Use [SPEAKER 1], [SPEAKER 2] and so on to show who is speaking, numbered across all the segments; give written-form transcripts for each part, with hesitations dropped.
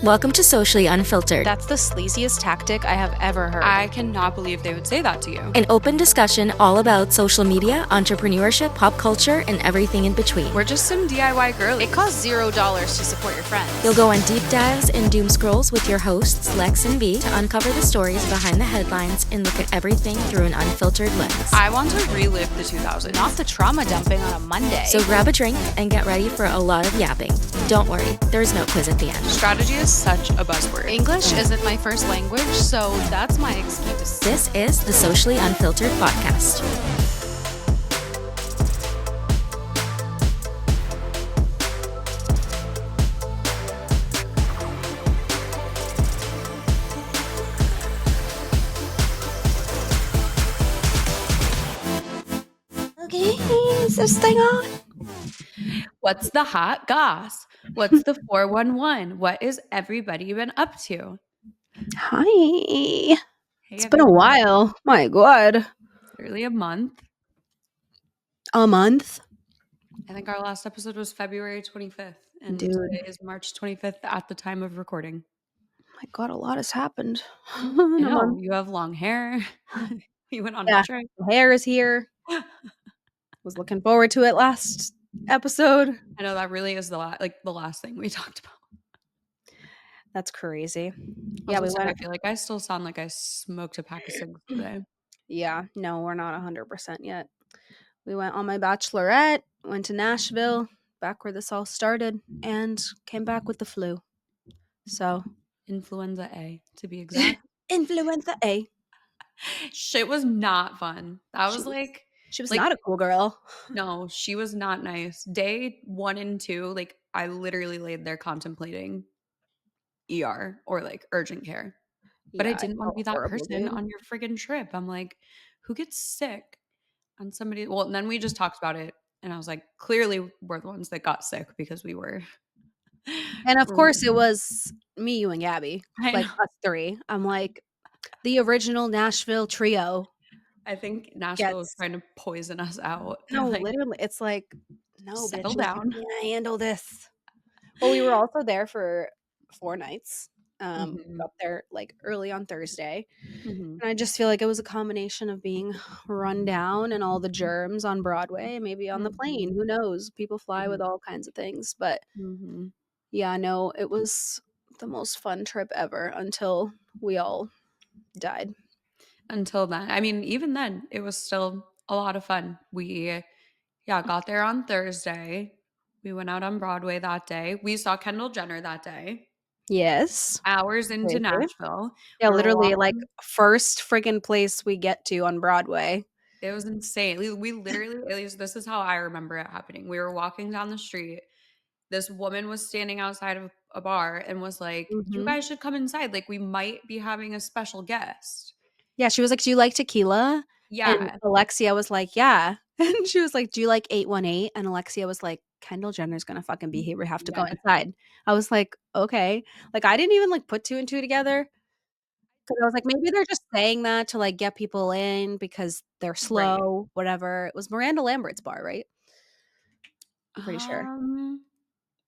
[SPEAKER 1] Welcome to Socially Unfiltered,
[SPEAKER 2] That's the sleaziest tactic I have ever heard.
[SPEAKER 3] I cannot believe they would say that to you.
[SPEAKER 1] an open discussion all about social media, entrepreneurship, pop culture, and everything in between.
[SPEAKER 3] We're just some DIY girlies.
[SPEAKER 2] It costs $0 to support your friends.
[SPEAKER 1] You'll go on deep dives and doom scrolls with your hosts, Lex and V, to uncover the stories behind the headlines and look at everything through an unfiltered lens.
[SPEAKER 3] I want to relive the 2000s.
[SPEAKER 2] Not the trauma dumping on a Monday.
[SPEAKER 1] So grab a drink and get ready for a lot of yapping. Don't worry, there's no quiz at the end.
[SPEAKER 3] Strategy is such a buzzword.
[SPEAKER 2] English isn't my first language, so that's my excuse.
[SPEAKER 1] This is the Socially Unfiltered podcast.
[SPEAKER 2] Okay, is this thing on?
[SPEAKER 3] What's the hot goss? What's the 411? What is everybody been up to?
[SPEAKER 2] Hi.
[SPEAKER 3] Hey,
[SPEAKER 2] It's been a while. My God.
[SPEAKER 3] Literally a month.
[SPEAKER 2] A month?
[SPEAKER 3] I think our last episode was February 25th. And
[SPEAKER 2] Dude.
[SPEAKER 3] today is March 25th at the time of recording.
[SPEAKER 2] My God, a lot has happened.
[SPEAKER 3] I know. You have long hair. You went on a trip.
[SPEAKER 2] The hair is here. Was looking forward to it last episode.
[SPEAKER 3] I know that really is the last thing we talked about.
[SPEAKER 2] That's crazy.
[SPEAKER 3] Yeah, I feel like I still sound like I smoked a pack of cigs today.
[SPEAKER 2] Yeah, no, we're not 100% yet. We went on my bachelorette, went to Nashville, back where this all started, and came back with the flu. So,
[SPEAKER 3] Influenza A, to be exact.
[SPEAKER 2] Influenza A.
[SPEAKER 3] Shit was not fun.
[SPEAKER 2] She was not a cool girl.
[SPEAKER 3] No, she was not nice. Day 1 and 2, I literally laid there contemplating ER or urgent care. But I didn't want to be that person on your friggin' trip. I'm like, who gets sick on somebody? Well, and then we just talked about it, and I was like, clearly we're the ones that got sick because we were.
[SPEAKER 2] And of course, it was me, you, and Gabby, us three. I'm like, the original Nashville trio.
[SPEAKER 3] I think Nashville was trying to poison us out.
[SPEAKER 2] No, literally, it's like, no,
[SPEAKER 3] settle
[SPEAKER 2] bitches,
[SPEAKER 3] down.
[SPEAKER 2] You can't handle this. Well, we were also there for 4 nights. Up there early on Thursday. And I just feel like it was a combination of being run down and all the germs on Broadway, maybe on the plane. Who knows? People fly with all kinds of things. But yeah, no, it was the most fun trip ever until we all died.
[SPEAKER 3] Until then. I mean, even then, it was still a lot of fun. We got there on Thursday. We went out on Broadway that day. We saw Kendall Jenner that day.
[SPEAKER 2] Yes.
[SPEAKER 3] Hours into Nashville.
[SPEAKER 2] Yeah, literally first friggin' place we get to on Broadway.
[SPEAKER 3] It was insane. We literally, at least this is how I remember it happening. We were walking down the street. This woman was standing outside of a bar and was like, you guys should come inside. We might be having a special guest.
[SPEAKER 2] Yeah, she was like, do you like tequila?
[SPEAKER 3] Yeah.
[SPEAKER 2] And Alexia was like, yeah. And she was like, do you like 818? And Alexia was like, Kendall Jenner's gonna fucking be here. We have to go inside. I was like, okay. I didn't even put 2 and 2 together. Because I was like, maybe they're just saying that to get people in because they're slow, whatever. It was Miranda Lambert's bar, right? I'm pretty sure.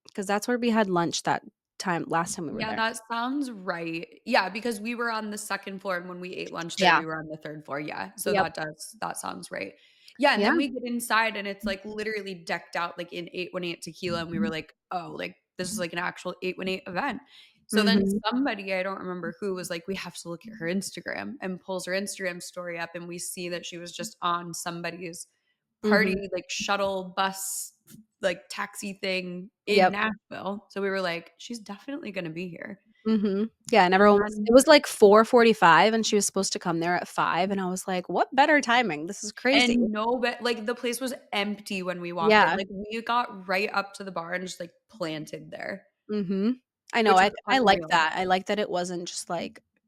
[SPEAKER 2] Because that's where we had lunch last time we were there.
[SPEAKER 3] Yeah, that sounds right. Yeah, because we were on the second floor, and when we ate lunch there, we were on the third floor. Yeah, so that sounds right. Yeah, and then we get inside, and it's literally decked out in 818 tequila, and we were like, oh, this is an actual 818 event. So then somebody, I don't remember who, was like, we have to look at her Instagram, and pulls her Instagram story up, and we see that she was just on somebody's party, shuttle bus, taxi thing in Nashville. So we were like, she's definitely going to be here.
[SPEAKER 2] Yeah, and everyone it was 4:45 and she was supposed to come there at 5, and I was like, what better timing? This is crazy.
[SPEAKER 3] And the place was empty when we walked in. We got right up to the bar and just planted there.
[SPEAKER 2] I know. I like that. I like that it wasn't just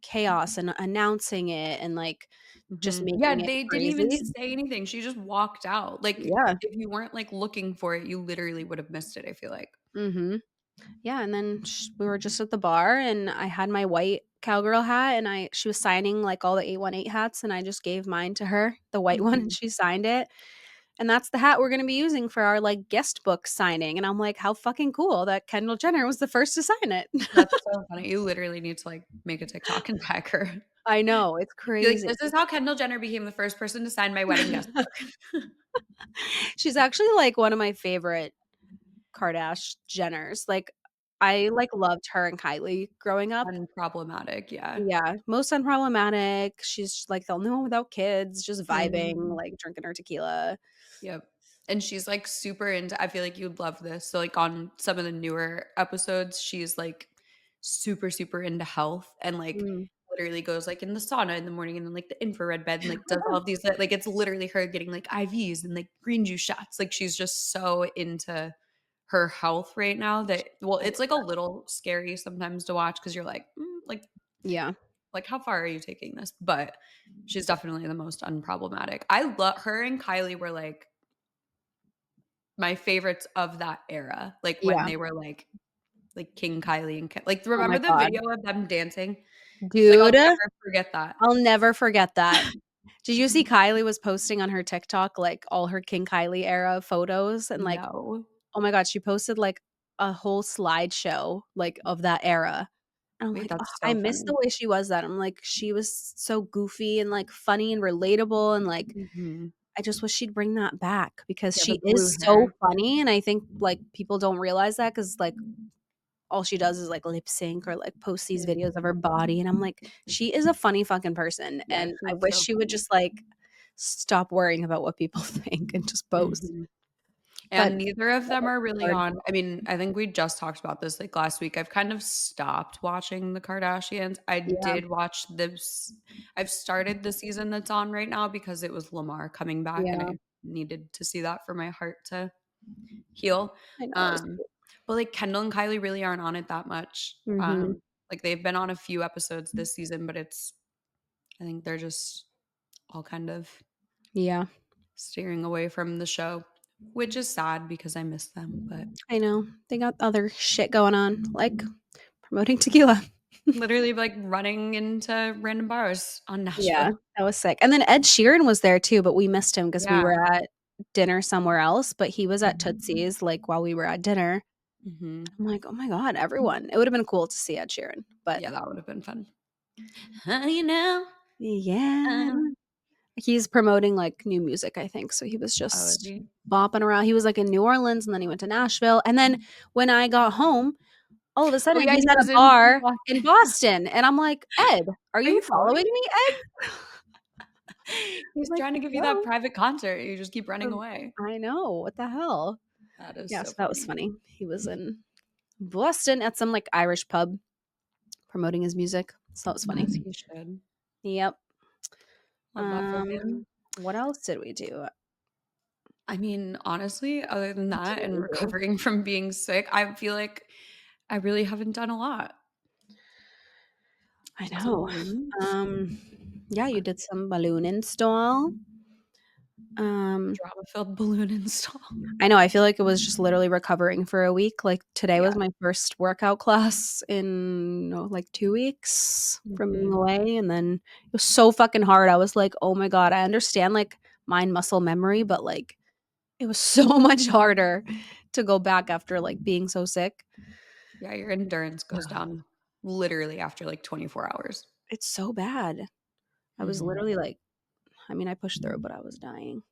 [SPEAKER 2] chaos and announcing it and just making it
[SPEAKER 3] they
[SPEAKER 2] crazy.
[SPEAKER 3] didn't even say anything. She just walked out. If you weren't looking for it, you literally would have missed it, I feel like.
[SPEAKER 2] Yeah, and then we were just at the bar, and I had my white cowgirl hat, and she was signing all the 818 hats, and I just gave mine to her, the white one, and she signed it. and that's the hat we're gonna be using for our, like, guest book signing, and I'm like, "How fucking cool that Kendall Jenner was the first to sign it."
[SPEAKER 3] That's so funny. You literally need to, like, make a TikTok and tag her.
[SPEAKER 2] I know, it's
[SPEAKER 3] Be like,
[SPEAKER 2] crazy.
[SPEAKER 3] "This is how Kendall Jenner became the first person to sign my wedding guest book."
[SPEAKER 2] She's actually, like, one of my favorite Jenners, like, I, like, loved her and Kylie growing up.
[SPEAKER 3] Unproblematic, yeah.
[SPEAKER 2] Yeah, most unproblematic, she's, like, the only one without kids, just vibing,
[SPEAKER 3] Mhm.
[SPEAKER 2] like, drinking her tequila.
[SPEAKER 3] Yep. And she's, like, super into I feel like you'd love this. So, like, on some of the newer episodes, she's, like, super, super into health and, like,
[SPEAKER 2] Mm.
[SPEAKER 3] literally goes, like, in the sauna in the morning and then, like, the infrared bed and, like, does all of these, like, it's literally her getting, like, IVs and, like, green juice shots. Like, she's just so into her health right now that well, it's, like, a little scary sometimes to watch because 'cause you're like,
[SPEAKER 2] Yeah,
[SPEAKER 3] like, how far are you taking this?" But she's definitely the most unproblematic. I love her and Kylie were, like, my favorites of that era, like, when
[SPEAKER 2] yeah.
[SPEAKER 3] they were, like, King Kylie and Ki like,
[SPEAKER 2] Oh my
[SPEAKER 3] remember the
[SPEAKER 2] god.
[SPEAKER 3] video of them dancing? Like, I'll
[SPEAKER 2] Dude,
[SPEAKER 3] never forget that.
[SPEAKER 2] I'll never forget that. Did you see Kylie was posting on her TikTok, like, all her King Kylie era photos and, like,
[SPEAKER 3] No.
[SPEAKER 2] oh my god, she posted, like, a whole slideshow, like, of that era. And I'm
[SPEAKER 3] Wait,
[SPEAKER 2] like, "Ugh,
[SPEAKER 3] that's
[SPEAKER 2] I
[SPEAKER 3] so
[SPEAKER 2] miss the
[SPEAKER 3] funny.
[SPEAKER 2] way she was then." I'm like, she was so goofy and, like, funny and relatable, and, like,
[SPEAKER 3] Mhm.
[SPEAKER 2] I just wish she'd bring that back because
[SPEAKER 3] Yeah, the
[SPEAKER 2] she
[SPEAKER 3] blue
[SPEAKER 2] is so
[SPEAKER 3] hair.
[SPEAKER 2] funny, and I think, like, people don't realize that because like, all she does is, like, lip sync or, like, post these videos of her
[SPEAKER 3] Mhm.
[SPEAKER 2] body, and I'm like, "She is a funny fucking person,"
[SPEAKER 3] Yeah,
[SPEAKER 2] and I
[SPEAKER 3] she's
[SPEAKER 2] wish
[SPEAKER 3] so
[SPEAKER 2] she would
[SPEAKER 3] funny.
[SPEAKER 2] just, like, stop worrying about what people think and just post.
[SPEAKER 3] Mhm.
[SPEAKER 2] But
[SPEAKER 3] And neither of them are really on I mean, I think we just talked about this, like, last week. I've kind of stopped watching the Kardashians. I
[SPEAKER 2] yeah,
[SPEAKER 3] did watch this I've started the season that's on right now because it was Lamar coming back, and
[SPEAKER 2] yeah,
[SPEAKER 3] I needed to see that for my heart to heal.
[SPEAKER 2] I know, it was
[SPEAKER 3] Um, but, like, Kendall and Kylie really aren't on it that much.
[SPEAKER 2] mhm,
[SPEAKER 3] Like, they've been on a few episodes this season, but it's I think they're just all kind of
[SPEAKER 2] yeah,
[SPEAKER 3] steering away from the show, which is sad because I miss them, but
[SPEAKER 2] I know. They got other shit going on, like promoting tequila.
[SPEAKER 3] literally, like, running into random bars on
[SPEAKER 2] Yeah,
[SPEAKER 3] Nashville.
[SPEAKER 2] that was sick, and then Ed Sheeran was there too, but we missed him because we
[SPEAKER 3] Yeah.
[SPEAKER 2] were at dinner somewhere else, but he was at Tootsie's, like, while we were at dinner.
[SPEAKER 3] Mhm.
[SPEAKER 2] I'm like, "Oh my god, everyone." It would've been cool to see Ed Sheeran, but
[SPEAKER 3] Yeah, that would've been fun. You know,
[SPEAKER 2] yeah.
[SPEAKER 3] uh
[SPEAKER 2] He's promoting, like, new music, I think, so he was
[SPEAKER 3] Oh, is
[SPEAKER 2] just
[SPEAKER 3] he?
[SPEAKER 2] bopping around. He was, like, in New Orleans, and then he went to Nashville, and then when I got home, all of a
[SPEAKER 3] Oh,
[SPEAKER 2] sudden,
[SPEAKER 3] yeah,
[SPEAKER 2] he's
[SPEAKER 3] he
[SPEAKER 2] at a
[SPEAKER 3] was in
[SPEAKER 2] bar in
[SPEAKER 3] Boston.
[SPEAKER 2] Boston, and I'm like, "Ed, are
[SPEAKER 3] Are
[SPEAKER 2] you
[SPEAKER 3] you following
[SPEAKER 2] following
[SPEAKER 3] him?
[SPEAKER 2] me, Ed?"
[SPEAKER 3] He's
[SPEAKER 2] Like,
[SPEAKER 3] trying to give you that
[SPEAKER 2] "No."
[SPEAKER 3] private concert, you just keep running away.
[SPEAKER 2] I know, what the hell?
[SPEAKER 3] That is
[SPEAKER 2] Yeah,
[SPEAKER 3] so
[SPEAKER 2] so that was
[SPEAKER 3] funny.
[SPEAKER 2] funny. He was in Boston at some, like, Irish pub promoting his music, so that was funny.
[SPEAKER 3] As he should.
[SPEAKER 2] Yep.
[SPEAKER 3] Love that for him.
[SPEAKER 2] What else did we do?
[SPEAKER 3] I mean, honestly, other than
[SPEAKER 2] What
[SPEAKER 3] that
[SPEAKER 2] didn't
[SPEAKER 3] and
[SPEAKER 2] we do?
[SPEAKER 3] recovering from being sick, I feel like I really haven't done a lot.
[SPEAKER 2] I
[SPEAKER 3] Did some
[SPEAKER 2] know.
[SPEAKER 3] balloons,
[SPEAKER 2] Um, yeah, you did some balloon install. Um,
[SPEAKER 3] drama-filled balloon install.
[SPEAKER 2] I know, I feel like it was just literally recovering for a week, like, today was
[SPEAKER 3] Yeah.
[SPEAKER 2] my first workout class in, oh, like, 2 weeks from being
[SPEAKER 3] Mhm.
[SPEAKER 2] away, and then it was so fucking hard, I was like, "Oh my god," I understand, like, mind muscle memory, but, like, it was so much harder to go back after, like, being so sick.
[SPEAKER 3] Yeah, your endurance goes down literally after, like, 24 hours.
[SPEAKER 2] It's so bad. I was
[SPEAKER 3] Mhm.
[SPEAKER 2] literally like I mean, I pushed through, but I was dying.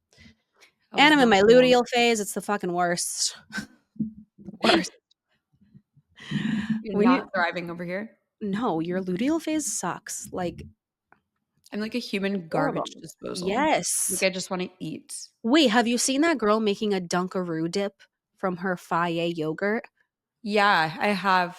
[SPEAKER 3] I
[SPEAKER 2] And
[SPEAKER 3] was
[SPEAKER 2] I'm in my
[SPEAKER 3] working on
[SPEAKER 2] luteal phase, it's the fucking worst. The worst.
[SPEAKER 3] You're
[SPEAKER 2] When you
[SPEAKER 3] not thriving over here.
[SPEAKER 2] No, your luteal phase sucks, like,
[SPEAKER 3] I'm like a human
[SPEAKER 2] horrible.
[SPEAKER 3] garbage disposal. Like,
[SPEAKER 2] Yes.
[SPEAKER 3] I just wanna eat.
[SPEAKER 2] Wait, have you seen that girl making a Dunkaroo dip from her Faye yogurt?
[SPEAKER 3] Yeah, I have.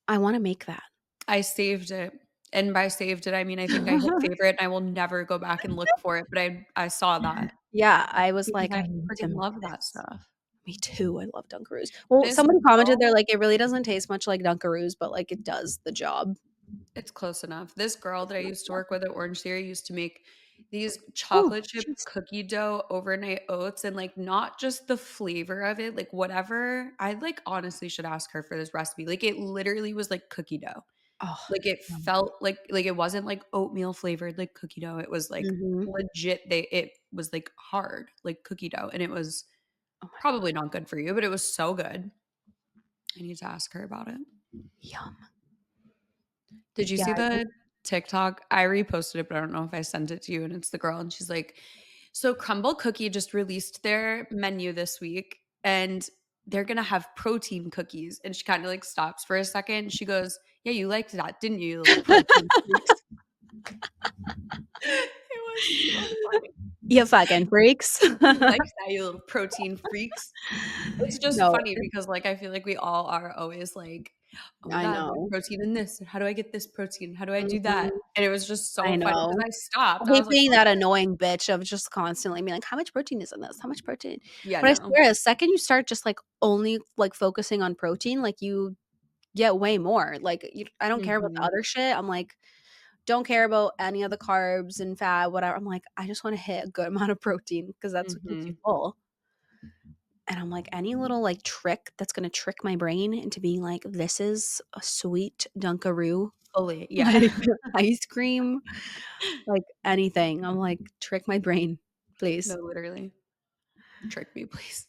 [SPEAKER 2] I wanna make that.
[SPEAKER 3] I saved it, and by saved it, I mean I think I hit favorite, and I will never go back and look for it, but I saw that
[SPEAKER 2] Yeah, I was
[SPEAKER 3] because
[SPEAKER 2] like,
[SPEAKER 3] I
[SPEAKER 2] "I need to
[SPEAKER 3] freaking
[SPEAKER 2] make
[SPEAKER 3] love that
[SPEAKER 2] this."
[SPEAKER 3] stuff.
[SPEAKER 2] Me too, I love Dunkaroos. Well,
[SPEAKER 3] This
[SPEAKER 2] somebody commented, they're
[SPEAKER 3] girl
[SPEAKER 2] like, "It really doesn't taste much like Dunkaroos, but, like, it does the job."
[SPEAKER 3] It's close enough. This girl that I used to work with at Orange Theory used to make these
[SPEAKER 2] Oh,
[SPEAKER 3] chocolate chip
[SPEAKER 2] jeez.
[SPEAKER 3] cookie dough overnight oats and, like, not just the flavor of it, like, whatever I, like, honestly should ask her for this recipe. Like, it literally was like cookie dough.
[SPEAKER 2] Oh,
[SPEAKER 3] Like, it
[SPEAKER 2] yum.
[SPEAKER 3] felt like it wasn't, like, oatmeal flavored, like, cookie dough, it was, like,
[SPEAKER 2] Mhm.
[SPEAKER 3] legit it was, like, hard, like cookie dough, and it was
[SPEAKER 2] Oh my
[SPEAKER 3] probably not good for you, but it was so good. I need to ask her about it.
[SPEAKER 2] yum.
[SPEAKER 3] Did you
[SPEAKER 2] Yeah,
[SPEAKER 3] see
[SPEAKER 2] I think
[SPEAKER 3] the TikTok? I reposted it, but I don't know if I sent it to you, and it's the girl, and she's like, "So Crumble Cookie just released their menu this week, and they're gonna have protein cookies." And she kinda, like, stops for a second, she goes, "Yeah, you liked that, didn't you, you little protein freaks?" It was so funny.
[SPEAKER 2] you fucking freaks.
[SPEAKER 3] "You liked that, you little protein freaks." It's just
[SPEAKER 2] No,
[SPEAKER 3] funny because, like, I feel like we all are always like, "Oh my
[SPEAKER 2] I
[SPEAKER 3] god, there's
[SPEAKER 2] know.
[SPEAKER 3] protein in this, and how do I get this protein? How do I do
[SPEAKER 2] Mhm.
[SPEAKER 3] that?" And it was just so
[SPEAKER 2] I
[SPEAKER 3] funny because
[SPEAKER 2] know.
[SPEAKER 3] I
[SPEAKER 2] I
[SPEAKER 3] stopped, I
[SPEAKER 2] hate
[SPEAKER 3] was like,
[SPEAKER 2] being
[SPEAKER 3] "Oh."
[SPEAKER 2] that annoying bitch of just constantly being like, "How much protein is in this? How much protein?"
[SPEAKER 3] Yeah,
[SPEAKER 2] But I
[SPEAKER 3] no.
[SPEAKER 2] swear, the second you start just, like, only, like, focusing on protein, like, you get way more. Like, you I don't care about the
[SPEAKER 3] Mhm,
[SPEAKER 2] other shit. I'm like, don't care about any of the carbs and fat, whatever. I'm like, I just wanna hit a good amount of protein because that's what keeps you
[SPEAKER 3] mhm.
[SPEAKER 2] full. And I'm like, any little, like, trick that's gonna trick my brain into being like, "This is a sweet Dunkaroo,"
[SPEAKER 3] Fully, yeah.
[SPEAKER 2] like, ice cream, like, anything. I'm like, "Trick my brain,
[SPEAKER 3] No,
[SPEAKER 2] please."
[SPEAKER 3] literally. Trick me, please.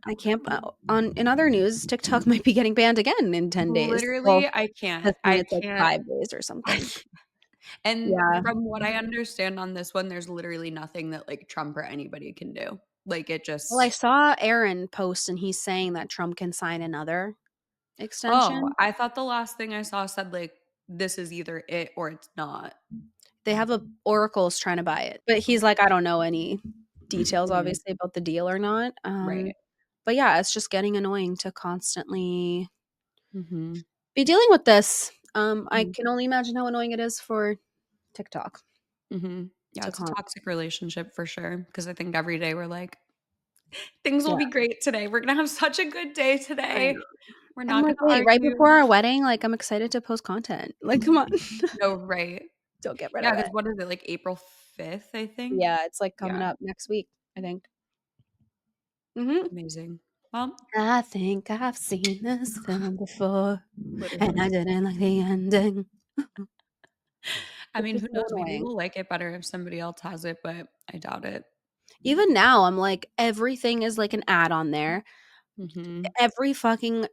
[SPEAKER 2] I can't on in other news, TikTok might be getting banned again in 10 days. Well,
[SPEAKER 3] Literally, I can't.
[SPEAKER 2] this one,
[SPEAKER 3] I
[SPEAKER 2] it's like
[SPEAKER 3] can't.
[SPEAKER 2] 5 days or
[SPEAKER 3] I
[SPEAKER 2] something.
[SPEAKER 3] can't. And
[SPEAKER 2] Yeah.
[SPEAKER 3] from what I understand on this one, there's literally nothing that, like, Trump or anybody can do. Like, it
[SPEAKER 2] Well, I
[SPEAKER 3] just
[SPEAKER 2] saw Aaron post, and he's saying that Trump can sign another
[SPEAKER 3] Oh,
[SPEAKER 2] extension.
[SPEAKER 3] I thought the last thing I saw said, like, "This is either it or it's not."
[SPEAKER 2] They have a Oracle's trying to buy it, but he's like, "I don't know any details,
[SPEAKER 3] Mm,
[SPEAKER 2] obviously, about the deal or not."
[SPEAKER 3] right.
[SPEAKER 2] But yeah, it's just getting annoying to constantly
[SPEAKER 3] Mhm.
[SPEAKER 2] be dealing with this. I
[SPEAKER 3] Mhm.
[SPEAKER 2] can only imagine how annoying it is for TikTok
[SPEAKER 3] Mhm. Yeah,
[SPEAKER 2] to
[SPEAKER 3] it's a
[SPEAKER 2] con
[SPEAKER 3] toxic relationship for sure. Because I think every day we're like, "Things will
[SPEAKER 2] yeah,
[SPEAKER 3] be great today. We're gonna have such a good day
[SPEAKER 2] I
[SPEAKER 3] today.
[SPEAKER 2] know.
[SPEAKER 3] We're
[SPEAKER 2] I'm
[SPEAKER 3] not
[SPEAKER 2] like,
[SPEAKER 3] gonna
[SPEAKER 2] "Wait, right
[SPEAKER 3] argue."
[SPEAKER 2] before our wedding, like, I'm excited to post content." Like, come on.
[SPEAKER 3] No, right.
[SPEAKER 2] Don't get rid
[SPEAKER 3] Yeah,
[SPEAKER 2] of
[SPEAKER 3] because
[SPEAKER 2] it.
[SPEAKER 3] what is it, like, April 5th, I think?
[SPEAKER 2] Yeah, it's, like, coming
[SPEAKER 3] Yeah,
[SPEAKER 2] up next week, I think. Mhm.
[SPEAKER 3] amazing. Well,
[SPEAKER 2] I think I've seen this film before, and I
[SPEAKER 3] literally.
[SPEAKER 2] didn't like the ending.
[SPEAKER 3] I
[SPEAKER 2] It's
[SPEAKER 3] mean,
[SPEAKER 2] just
[SPEAKER 3] who
[SPEAKER 2] so
[SPEAKER 3] knows? Maybe
[SPEAKER 2] annoying.
[SPEAKER 3] we'll like it better if somebody else has it, but I doubt it.
[SPEAKER 2] Even now, I'm like, everything is like an ad on there.
[SPEAKER 3] Mhm.
[SPEAKER 2] Every fucking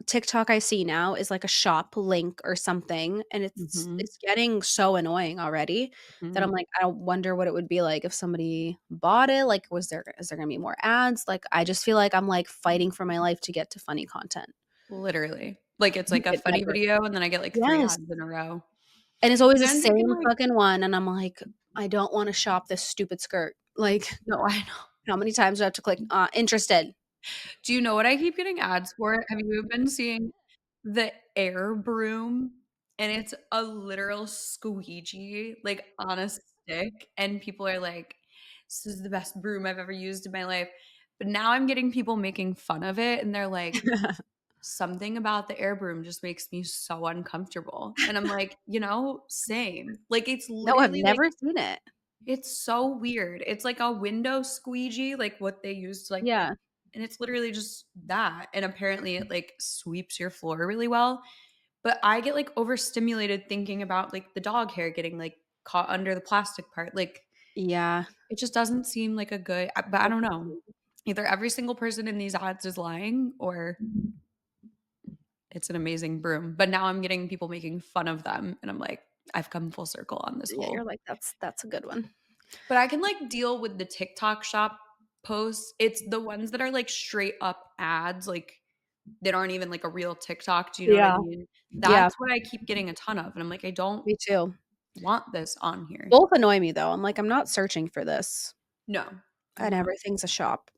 [SPEAKER 2] TikTok I see now is like a shop link or something, and
[SPEAKER 3] Mhm.
[SPEAKER 2] it's getting so annoying already that I'm
[SPEAKER 3] Mhm.
[SPEAKER 2] like, I wonder what it would be like if somebody bought it. Like, is there gonna be more ads? Like, I just feel like I'm like fighting for my life to get to funny content.
[SPEAKER 3] Literally. Like, it's like a
[SPEAKER 2] It
[SPEAKER 3] funny
[SPEAKER 2] never
[SPEAKER 3] video, and then I get, like, 3
[SPEAKER 2] Yes.
[SPEAKER 3] ads in a row.
[SPEAKER 2] And it's always
[SPEAKER 3] And
[SPEAKER 2] the
[SPEAKER 3] I'm thinking,
[SPEAKER 2] same
[SPEAKER 3] like
[SPEAKER 2] fucking one, and I'm like, "I don't wanna shop this stupid skirt." Like,
[SPEAKER 3] no, I know.
[SPEAKER 2] how many times do I have to click, interested?
[SPEAKER 3] Do you know what I keep getting ads for? Have you been seeing the air broom? And it's a literal squeegee, like, on a stick, and people are like, "This is the best broom I've ever used in my life." But now I'm getting people making fun of it, and they're like, "Something about the air broom just makes me so uncomfortable." And I'm like, same." Like, it's
[SPEAKER 2] No, I've
[SPEAKER 3] literally like
[SPEAKER 2] never seen it.
[SPEAKER 3] it's so weird. It's like a window squeegee, like what they use to, like
[SPEAKER 2] Yeah.
[SPEAKER 3] and it's literally just that, and apparently it, like, sweeps your floor really well, but I get, like, overstimulated thinking about, like, the dog hair getting, like, caught under the plastic part, like,
[SPEAKER 2] Yeah.
[SPEAKER 3] it just doesn't seem like a good but I don't know. Either every single person in these ads is lying or it's an amazing broom, but now I'm getting people making fun of them, and I'm like, "I've come full circle on this
[SPEAKER 2] Yeah, you're
[SPEAKER 3] whole."
[SPEAKER 2] like, That's a good one."
[SPEAKER 3] But I can, like, deal with the TikTok shop posts. It's the ones that are, like, straight up ads, like, that aren't even, like, a real TikTok, do you know what I
[SPEAKER 2] Yeah.
[SPEAKER 3] mean?
[SPEAKER 2] Yeah,
[SPEAKER 3] That's what I keep getting a ton of, and I'm like, "I don't
[SPEAKER 2] me too.
[SPEAKER 3] want this on here."
[SPEAKER 2] Both annoy me, though. I'm like, I'm not searching for this,
[SPEAKER 3] No, I'm
[SPEAKER 2] and
[SPEAKER 3] not.
[SPEAKER 2] everything's a shop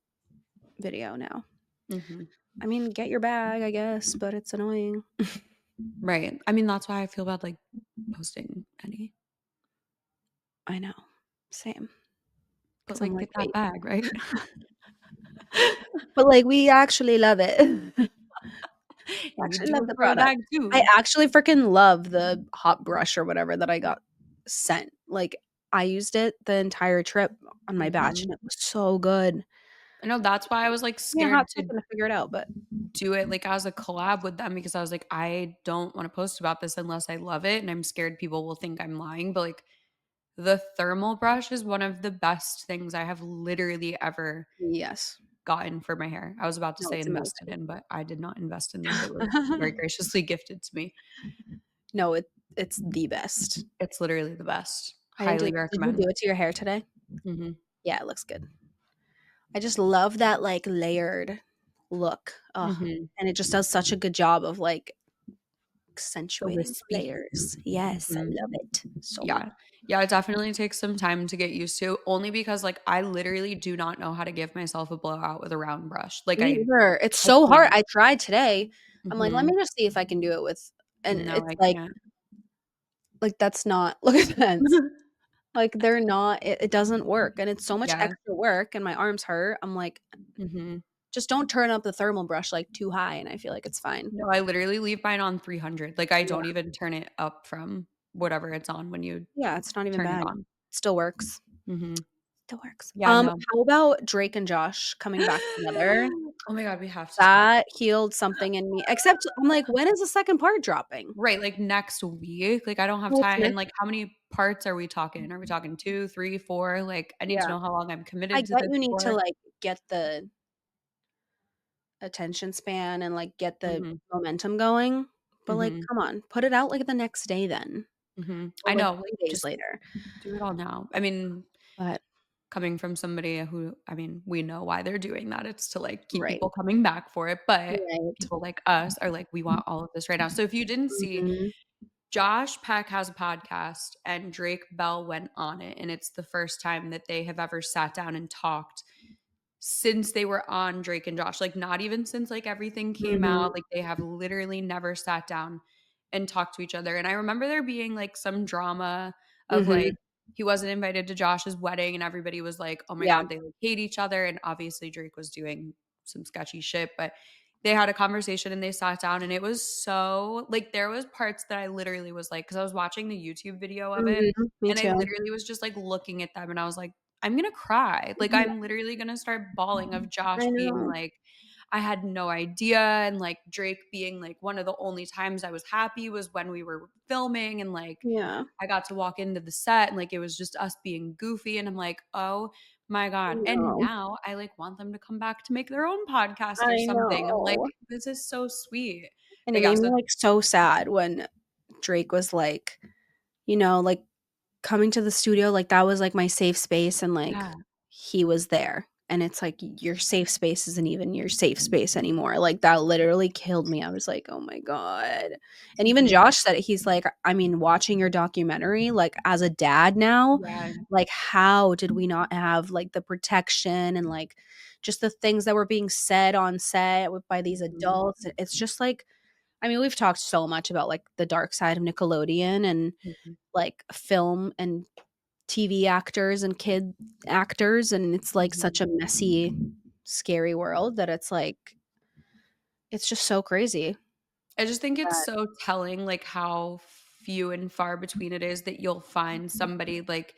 [SPEAKER 2] video now.
[SPEAKER 3] Mhm.
[SPEAKER 2] I mean, get your bag, I guess, but it's annoying.
[SPEAKER 3] Right. I mean, that's why I feel bad, like, posting any,
[SPEAKER 2] I know. Same.
[SPEAKER 3] but,
[SPEAKER 2] Because 'cause I'm
[SPEAKER 3] like,
[SPEAKER 2] like,
[SPEAKER 3] get that
[SPEAKER 2] "Wait."
[SPEAKER 3] bag, right?
[SPEAKER 2] But, like, we actually love it.
[SPEAKER 3] You
[SPEAKER 2] Actually
[SPEAKER 3] do
[SPEAKER 2] love
[SPEAKER 3] it
[SPEAKER 2] the
[SPEAKER 3] for the
[SPEAKER 2] product.
[SPEAKER 3] bag
[SPEAKER 2] I
[SPEAKER 3] too.
[SPEAKER 2] actually freaking love the hot brush or whatever that I got sent. Like, I used it the entire trip on my batch,
[SPEAKER 3] Mhm.
[SPEAKER 2] and it was so good.
[SPEAKER 3] I know that's why I was, like,
[SPEAKER 2] Yeah,
[SPEAKER 3] scared
[SPEAKER 2] hot
[SPEAKER 3] to
[SPEAKER 2] second to figure it out, but
[SPEAKER 3] do it, like, as a collab with them because I was like, "I don't wanna post about this unless I love it, and I'm scared people will think I'm lying," but, like, the thermal brush is one of the best things I have literally ever
[SPEAKER 2] yes.
[SPEAKER 3] gotten for my hair. I was about to
[SPEAKER 2] No,
[SPEAKER 3] say
[SPEAKER 2] it's
[SPEAKER 3] invested
[SPEAKER 2] amazing.
[SPEAKER 3] in, but I did not invest in this. It was very graciously gifted to me.
[SPEAKER 2] No, it's the best.
[SPEAKER 3] It's literally the best.
[SPEAKER 2] I didn't do
[SPEAKER 3] Highly
[SPEAKER 2] Did you
[SPEAKER 3] recommend.
[SPEAKER 2] do it to your hair today?
[SPEAKER 3] Mhm.
[SPEAKER 2] Yeah, it looks good. I just love that, like, layered look. Ugh,
[SPEAKER 3] Mhm.
[SPEAKER 2] and it just does such a good job of, like,
[SPEAKER 3] The
[SPEAKER 2] accentuating the
[SPEAKER 3] wispy.
[SPEAKER 2] layers. Yes, I
[SPEAKER 3] Mhm.
[SPEAKER 2] love it so much.
[SPEAKER 3] Yeah. Yeah, it definitely takes some time to get used to, only because, like, I literally do not know how to give myself a blowout with a round brush. Like,
[SPEAKER 2] Me either. It's
[SPEAKER 3] I
[SPEAKER 2] so hard.
[SPEAKER 3] can't.
[SPEAKER 2] I tried today. I'm like, "Let me
[SPEAKER 3] Mhm.
[SPEAKER 2] just see if I can do it with," and
[SPEAKER 3] No,
[SPEAKER 2] it's
[SPEAKER 3] I
[SPEAKER 2] like
[SPEAKER 3] can't.
[SPEAKER 2] that's not look at the ends. Like, they're not it doesn't work, and it's so much
[SPEAKER 3] Yeah.
[SPEAKER 2] extra work, and my arms hurt. I'm like,
[SPEAKER 3] Mhm.
[SPEAKER 2] "Just don't turn up the thermal brush, like, too high," and I feel like it's fine.
[SPEAKER 3] No, I literally leave mine on 300. Like, I don't
[SPEAKER 2] Yeah.
[SPEAKER 3] even turn it up from whatever it's on when you
[SPEAKER 2] Yeah, it's not even
[SPEAKER 3] turn it
[SPEAKER 2] bad.
[SPEAKER 3] on.
[SPEAKER 2] Still works.
[SPEAKER 3] Mhm.
[SPEAKER 2] Still works.
[SPEAKER 3] Yeah, no.
[SPEAKER 2] How about Drake and Josh coming back together?
[SPEAKER 3] Oh my god, we have to talk.
[SPEAKER 2] That healed something in me, except I'm like, "When is the second part dropping?"
[SPEAKER 3] Right, like, next week, like, I don't have
[SPEAKER 2] Oh, it's
[SPEAKER 3] time and,
[SPEAKER 2] next
[SPEAKER 3] like, how many parts are we talking? Are we talking 2, 3, 4? Like, I need to
[SPEAKER 2] yeah.
[SPEAKER 3] know how long I'm
[SPEAKER 2] I
[SPEAKER 3] committed to
[SPEAKER 2] get
[SPEAKER 3] this
[SPEAKER 2] you need to,
[SPEAKER 3] for.
[SPEAKER 2] like, get the attention span and, like, get the
[SPEAKER 3] Mhm,
[SPEAKER 2] momentum going, but, like,
[SPEAKER 3] mhm,
[SPEAKER 2] come on, put it out, like, the next day then,
[SPEAKER 3] mhm.
[SPEAKER 2] or,
[SPEAKER 3] I
[SPEAKER 2] like,
[SPEAKER 3] know, like,
[SPEAKER 2] 3 days
[SPEAKER 3] just
[SPEAKER 2] later.
[SPEAKER 3] do it all now. I mean,
[SPEAKER 2] But
[SPEAKER 3] coming from somebody who I mean, we know why they're doing that. It's to, like, keep
[SPEAKER 2] right,
[SPEAKER 3] people coming back for it, but
[SPEAKER 2] right.
[SPEAKER 3] people like us are like, "We want all of this right now." So if you didn't see,
[SPEAKER 2] Mhm,
[SPEAKER 3] Josh Peck has a podcast and Drake Bell went on it, and it's the first time that they have ever sat down and talked since they were on Drake and Josh, like, not even since, like, everything came
[SPEAKER 2] mhm,
[SPEAKER 3] out, like, they have literally never sat down and talked to each other, and I remember there being, like, some drama of,
[SPEAKER 2] mhm.
[SPEAKER 3] like, he wasn't invited to Josh's wedding, and everybody was like, "Oh my
[SPEAKER 2] Yeah.
[SPEAKER 3] god, they, like, hate each other," and obviously Drake was doing some sketchy shit, but they had a conversation and they sat down, and it was so like, there was parts that I literally was like, because I was watching the YouTube video of it,
[SPEAKER 2] Mhm, me
[SPEAKER 3] and I
[SPEAKER 2] too.
[SPEAKER 3] literally was just, like, looking at them, and I was like, I'm gonna cry. Like,
[SPEAKER 2] Yeah,
[SPEAKER 3] I'm literally gonna start bawling of Josh
[SPEAKER 2] I
[SPEAKER 3] being
[SPEAKER 2] know.
[SPEAKER 3] like, "I had no idea," and, like, Drake being like, "One of the only times I was happy was when we were filming, and, like,
[SPEAKER 2] Yeah,
[SPEAKER 3] I got to walk into the set, and, like, it was just us being goofy," and I'm like, "Oh my
[SPEAKER 2] I
[SPEAKER 3] god." And
[SPEAKER 2] know.
[SPEAKER 3] now I, like, want them to come back to make their own podcast or
[SPEAKER 2] I
[SPEAKER 3] something. I'm like,
[SPEAKER 2] know.
[SPEAKER 3] "This is so sweet."
[SPEAKER 2] And it
[SPEAKER 3] But yeah,
[SPEAKER 2] made me,
[SPEAKER 3] so
[SPEAKER 2] like, so sad when Drake was like, like, coming to the studio, like, that was, like, my safe space, and, like,
[SPEAKER 3] yeah.
[SPEAKER 2] he was there, and it's like, your safe space isn't even your safe space anymore, like, that literally killed me. I was like, "Oh my god." And even
[SPEAKER 3] Mhm.
[SPEAKER 2] Josh said it, he's like, "I mean, watching your documentary, like, as a dad now,
[SPEAKER 3] Yeah.
[SPEAKER 2] like, how did we not have, like, the protection and, like, just the things that were being said on set with by these
[SPEAKER 3] Mhm.
[SPEAKER 2] adults?" It's just like I mean, we've talked so much about, like, the dark side of Nickelodeon and,
[SPEAKER 3] Mhm.
[SPEAKER 2] like, film and TV actors and kid actors, and it's, like, such
[SPEAKER 3] Mhm.
[SPEAKER 2] a messy, scary world that it's just so crazy
[SPEAKER 3] I just think it's
[SPEAKER 2] that
[SPEAKER 3] so telling, like, how few and far between it is that you'll find somebody like,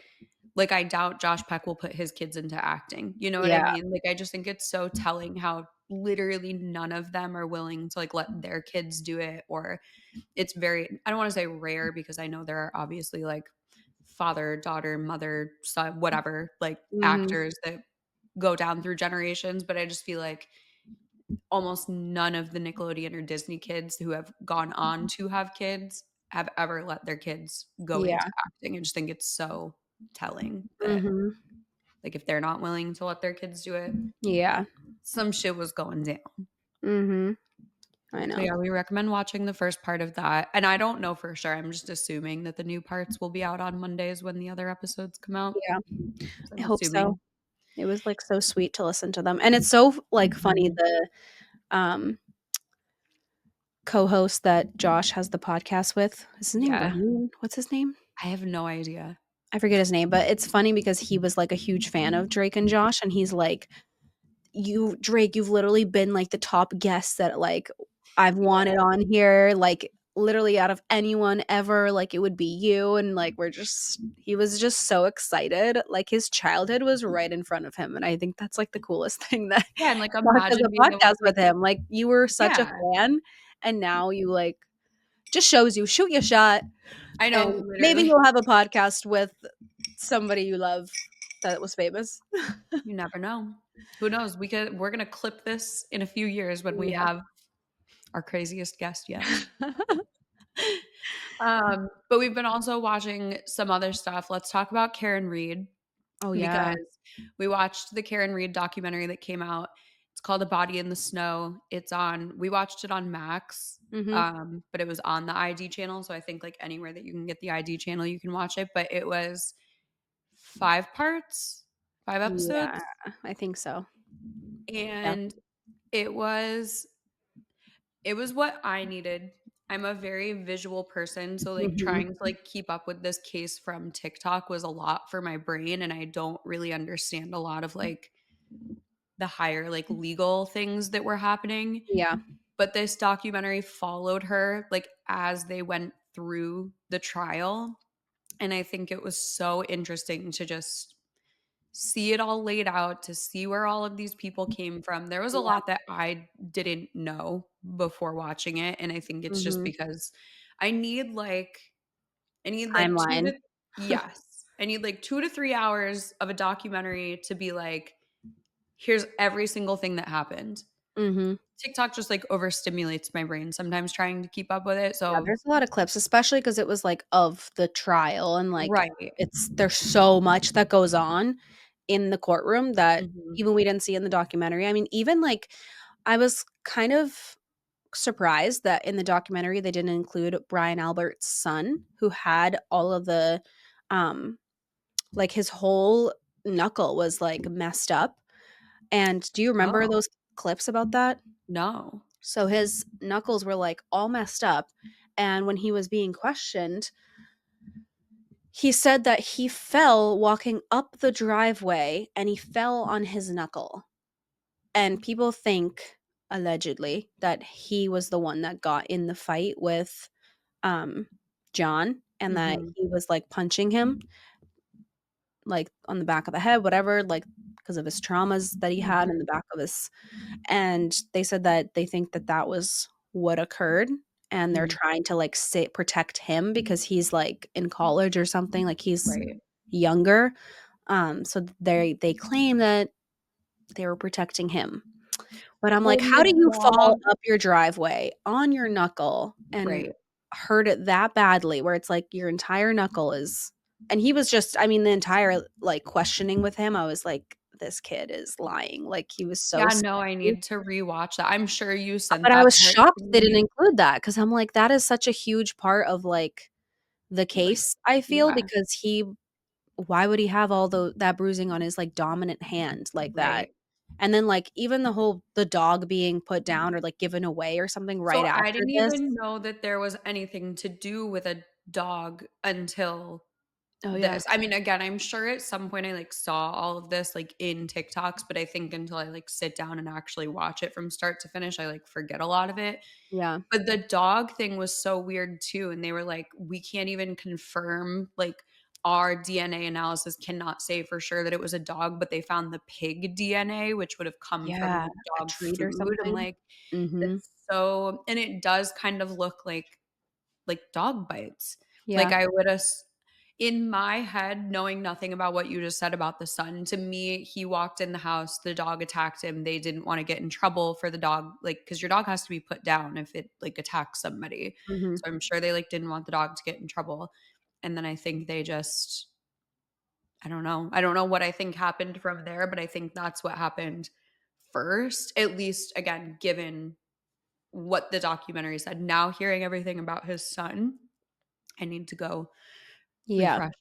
[SPEAKER 3] I doubt Josh Peck will put his kids into acting, you know what I
[SPEAKER 2] yeah,
[SPEAKER 3] mean? Like, I just think it's so telling how literally none of them are willing to, like, let their kids do it, or it's very I don't wanna say rare because I know there are obviously, like, father, daughter, mother, son, whatever, like,
[SPEAKER 2] mhm,
[SPEAKER 3] actors that go down through generations, but I just feel like almost none of the Nickelodeon or Disney kids who have gone on to have kids have ever let their kids go into
[SPEAKER 2] yeah,
[SPEAKER 3] acting. I just think it's so telling that,
[SPEAKER 2] mhm,
[SPEAKER 3] like, if they're not willing to let their kids do it,
[SPEAKER 2] yeah,
[SPEAKER 3] some shit was going down.
[SPEAKER 2] mhm, I
[SPEAKER 3] So,
[SPEAKER 2] know,
[SPEAKER 3] yeah, we recommend watching the first part of that, and I don't know for sure, I'm just assuming that the new parts will be out on Mondays when the other episodes come out.
[SPEAKER 2] yeah,
[SPEAKER 3] So
[SPEAKER 2] I
[SPEAKER 3] I'm
[SPEAKER 2] hope so.
[SPEAKER 3] assuming.
[SPEAKER 2] It was, like, so sweet to listen to them, and it's so, like, funny
[SPEAKER 3] Mhm.
[SPEAKER 2] um, co-host that Josh has the podcast with. Is his name
[SPEAKER 3] Yeah.
[SPEAKER 2] Ryan? What's his name?
[SPEAKER 3] I have no idea.
[SPEAKER 2] I forget his name, but it's funny because he was, like, a huge fan of Drake and Josh, and he's like, Drake, you've literally been, like, the top guest that, like, I've wanted
[SPEAKER 3] Yeah.
[SPEAKER 2] on here, like, literally out of anyone ever, like, it would be you, and, like, he was just so excited, like, his childhood was right in front of him, and I think that's, like, the coolest thing that
[SPEAKER 3] Yeah, and, like,
[SPEAKER 2] talk as
[SPEAKER 3] imagine
[SPEAKER 2] a
[SPEAKER 3] being able
[SPEAKER 2] podcast
[SPEAKER 3] to,
[SPEAKER 2] with
[SPEAKER 3] like
[SPEAKER 2] him, like, you were such a
[SPEAKER 3] yeah,
[SPEAKER 2] fan, and now you, like just shows you, shoot your shot,
[SPEAKER 3] I know,
[SPEAKER 2] and maybe
[SPEAKER 3] literally.
[SPEAKER 2] you'll have a podcast with somebody you love that was famous.
[SPEAKER 3] You never know. Who knows? We're gonna clip this in a few years when we
[SPEAKER 2] Yeah.
[SPEAKER 3] have our craziest guest yet. But we've been also watching some other stuff. Let's talk about Karen Reed
[SPEAKER 2] Oh, yeah.
[SPEAKER 3] because we watched the Karen Reed documentary that came out. It's called A Body in the Snow. We watched it on Max,
[SPEAKER 2] Mhm.
[SPEAKER 3] but it was on the ID channel. So I think like anywhere that you can get the ID channel, you can watch it. But it was 5 parts, 5
[SPEAKER 2] Yeah,
[SPEAKER 3] episodes.
[SPEAKER 2] I think so. Yeah.
[SPEAKER 3] And it was it was what I needed. I'm a very visual person, so, like,
[SPEAKER 2] Mhm.
[SPEAKER 3] trying to, like, keep up with this case from TikTok was a lot for my brain, and I don't really understand a lot of, like, the higher, like, legal things that were happening,
[SPEAKER 2] Yeah.
[SPEAKER 3] but this documentary followed her, like, as they went through the trial, and I think it was so interesting to just see it all laid out, to see where all of these people came from. There was a
[SPEAKER 2] Yeah.
[SPEAKER 3] lot that I didn't know before watching it, and I think it's just
[SPEAKER 2] Mhm.
[SPEAKER 3] because I need like I need like 2
[SPEAKER 2] Timeline.
[SPEAKER 3] to yes. I need like 2 to 3 hours of a documentary to be like, here's every single thing that happened.
[SPEAKER 2] Mhm.
[SPEAKER 3] TikTok just like overstimulates my brain sometimes trying to keep up with it.
[SPEAKER 2] Yeah,
[SPEAKER 3] So
[SPEAKER 2] there's a lot of clips, especially because it was, like, of the trial, and, like,
[SPEAKER 3] right.
[SPEAKER 2] there's so much that goes on in the courtroom that
[SPEAKER 3] Mhm.
[SPEAKER 2] even we didn't see in the documentary. I mean, even, like, I was kind of surprised that in the documentary, they didn't include Brian Albert's son, who had all of the, um like, his whole knuckle was, like, messed up, and do you remember
[SPEAKER 3] Oh,
[SPEAKER 2] those clips about that?
[SPEAKER 3] no.
[SPEAKER 2] So his knuckles were, like, all messed up, and when he was being questioned, he said that he fell walking up the driveway, and he fell on his knuckle, and people think, allegedly, that he was the one that got in the fight with, um, John, and that
[SPEAKER 3] Mhm.
[SPEAKER 2] he was, like, punching him, like, on the back of the head, whatever, like, because of his traumas that he had in the
[SPEAKER 3] Mhm.
[SPEAKER 2] back of his and they said that they think that that was what occurred, and they're
[SPEAKER 3] Mhm.
[SPEAKER 2] trying to, like, say protect him because he's, like, in college or something, like, he's
[SPEAKER 3] Right.
[SPEAKER 2] younger, so they claim that they were protecting him. But I'm
[SPEAKER 3] Well,
[SPEAKER 2] like,
[SPEAKER 3] in
[SPEAKER 2] how
[SPEAKER 3] the
[SPEAKER 2] do you fall
[SPEAKER 3] dog
[SPEAKER 2] up your driveway on your knuckle and
[SPEAKER 3] right.
[SPEAKER 2] hurt it that badly where it's like your entire knuckle is and he was just I mean, the entire, like, questioning with him, I was like, "This kid is lying." Like, he was so
[SPEAKER 3] Yeah, no, I
[SPEAKER 2] scary.
[SPEAKER 3] need to rewatch that. I'm sure you sent
[SPEAKER 2] But I
[SPEAKER 3] that
[SPEAKER 2] was
[SPEAKER 3] part
[SPEAKER 2] shocked
[SPEAKER 3] to
[SPEAKER 2] they didn't
[SPEAKER 3] me.
[SPEAKER 2] include that because 'cause I'm like, that is such a huge part of, like, the
[SPEAKER 3] Like
[SPEAKER 2] case, I feel,
[SPEAKER 3] yeah,
[SPEAKER 2] because he why would he have all that bruising on his, like, dominant hand like that?
[SPEAKER 3] right.
[SPEAKER 2] And then, like, even the dog being put down or, like, given away or something right
[SPEAKER 3] So I
[SPEAKER 2] after
[SPEAKER 3] didn't
[SPEAKER 2] this.
[SPEAKER 3] even know that there was anything to do with a dog until
[SPEAKER 2] Oh, yeah.
[SPEAKER 3] this. I mean, again, I'm sure at some point I, like, saw all of this, like, in TikToks, but I think until I, like, sit down and actually watch it from start to finish, I, like, forget a lot of it.
[SPEAKER 2] Yeah.
[SPEAKER 3] But the dog thing was so weird too, and they were like, "We can't even confirm, like, our DNA analysis cannot say for sure that it was a dog," but they found the pig DNA, which would have come from
[SPEAKER 2] Yeah,
[SPEAKER 3] the
[SPEAKER 2] a
[SPEAKER 3] dog
[SPEAKER 2] treat or
[SPEAKER 3] food. I'm
[SPEAKER 2] something.
[SPEAKER 3] like,
[SPEAKER 2] Mhm.
[SPEAKER 3] "That's so" and it does kind of look like dog bites. Like,
[SPEAKER 2] Yeah.
[SPEAKER 3] I would in my head, knowing nothing about what you just said about the son, to me, he walked in the house, the dog attacked him. They didn't want to get in trouble for the dog, like, because your dog has to be put down if it like attacks somebody.
[SPEAKER 2] Mhm.
[SPEAKER 3] So I'm sure they like didn't want the dog to get in trouble. And then I think they just, I don't know. I don't know what I think happened from there, but I think that's what happened first, at least again, given what the documentary said. Now hearing everything about his son, I need to go
[SPEAKER 2] Yeah.
[SPEAKER 3] refresh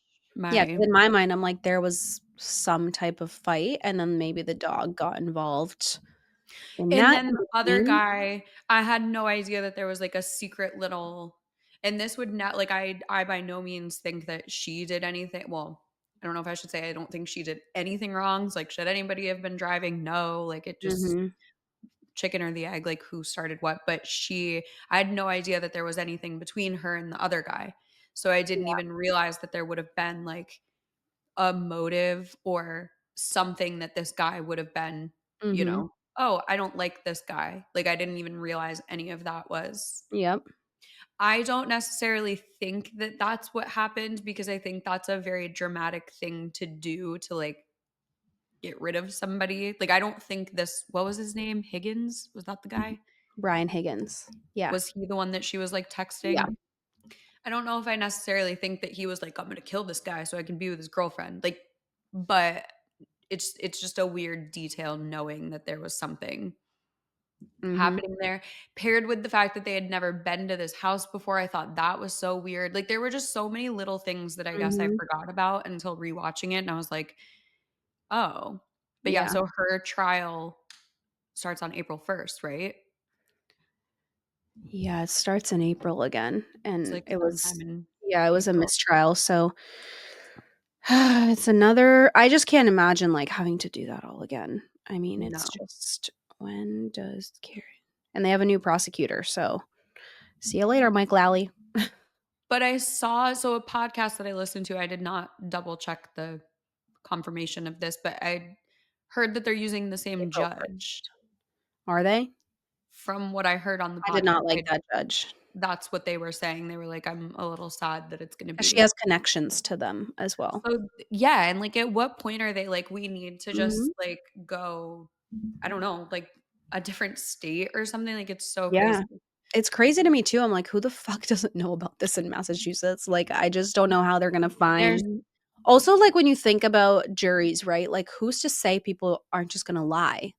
[SPEAKER 2] Yeah, 'cause
[SPEAKER 3] my
[SPEAKER 2] in my mind, I'm like, there was some type of fight, and then maybe the dog got involved in
[SPEAKER 3] and
[SPEAKER 2] that
[SPEAKER 3] then
[SPEAKER 2] in
[SPEAKER 3] the other
[SPEAKER 2] between.
[SPEAKER 3] guy, I had no idea that there was, like, a secret little and this would not like, I by no means think that she did anything well, I don't know if I should say I don't think she did anything wrong. It's like, should anybody have been driving? No, like, it just
[SPEAKER 2] Mhm.
[SPEAKER 3] chicken or the egg, like who started what, but I had no idea that there was anything between her and the other guy. So I didn't even realize that there would have been like a motive or something that this guy would have been,
[SPEAKER 2] Mhm.
[SPEAKER 3] "Oh, I don't like this guy." Like, I didn't even realize any of that was.
[SPEAKER 2] Yep.
[SPEAKER 3] I don't necessarily think that that's what happened because I think that's a very dramatic thing to do to, like, get rid of somebody. Like, I don't think what was his name? Higgins? Was that the guy?
[SPEAKER 2] Brian Higgins. Yeah.
[SPEAKER 3] Was he the one that she was, like,
[SPEAKER 2] Yeah.
[SPEAKER 3] texting? I don't know if I necessarily think that he was like, "I'm gonna kill this guy so I can be with his girlfriend." Like, but it's just a weird detail knowing that there was something
[SPEAKER 2] Mhm.
[SPEAKER 3] happening there, paired with the fact that they had never been to this house before. I thought that was so weird. Like, there were just so many little things that I guess I
[SPEAKER 2] Mhm.
[SPEAKER 3] forgot about until rewatching it, and I was like, "Oh." But yeah,
[SPEAKER 2] Yeah.
[SPEAKER 3] so her trial starts on April 1st, right?
[SPEAKER 2] Yeah, it starts in April again,
[SPEAKER 3] It's
[SPEAKER 2] and
[SPEAKER 3] like
[SPEAKER 2] it
[SPEAKER 3] sometime
[SPEAKER 2] was
[SPEAKER 3] in
[SPEAKER 2] yeah, it was a
[SPEAKER 3] April.
[SPEAKER 2] mistrial, so it's another I just can't imagine, like, having to do that all again. I mean, it's
[SPEAKER 3] No.
[SPEAKER 2] just when does Karen and they have a new prosecutor, so see you later, Mike Lally.
[SPEAKER 3] But I saw a podcast that I listened to, I did not double check the confirmation of this, but I heard that they're using the same
[SPEAKER 2] April
[SPEAKER 3] judge.
[SPEAKER 2] 1st. Are they?
[SPEAKER 3] From what I heard on the
[SPEAKER 2] I did
[SPEAKER 3] podcast,
[SPEAKER 2] not like that judge.
[SPEAKER 3] that's what they were saying. They were like, "I'm a little sad that it's gonna
[SPEAKER 2] 'Cause
[SPEAKER 3] be
[SPEAKER 2] she
[SPEAKER 3] this."
[SPEAKER 2] has connections to them as well.
[SPEAKER 3] So, yeah, and, like, at what point are they like, "We need to just,
[SPEAKER 2] Mhm.
[SPEAKER 3] like, go," I don't know, like, a different state or something? Like, it's so
[SPEAKER 2] Yeah.
[SPEAKER 3] crazy.
[SPEAKER 2] It's crazy to me too, I'm like, "Who the fuck doesn't know about this in Massachusetts?" Like, I just don't know how they're gonna
[SPEAKER 3] There's
[SPEAKER 2] find also, like, when you think about juries, right, like, who's to say people aren't just gonna lie,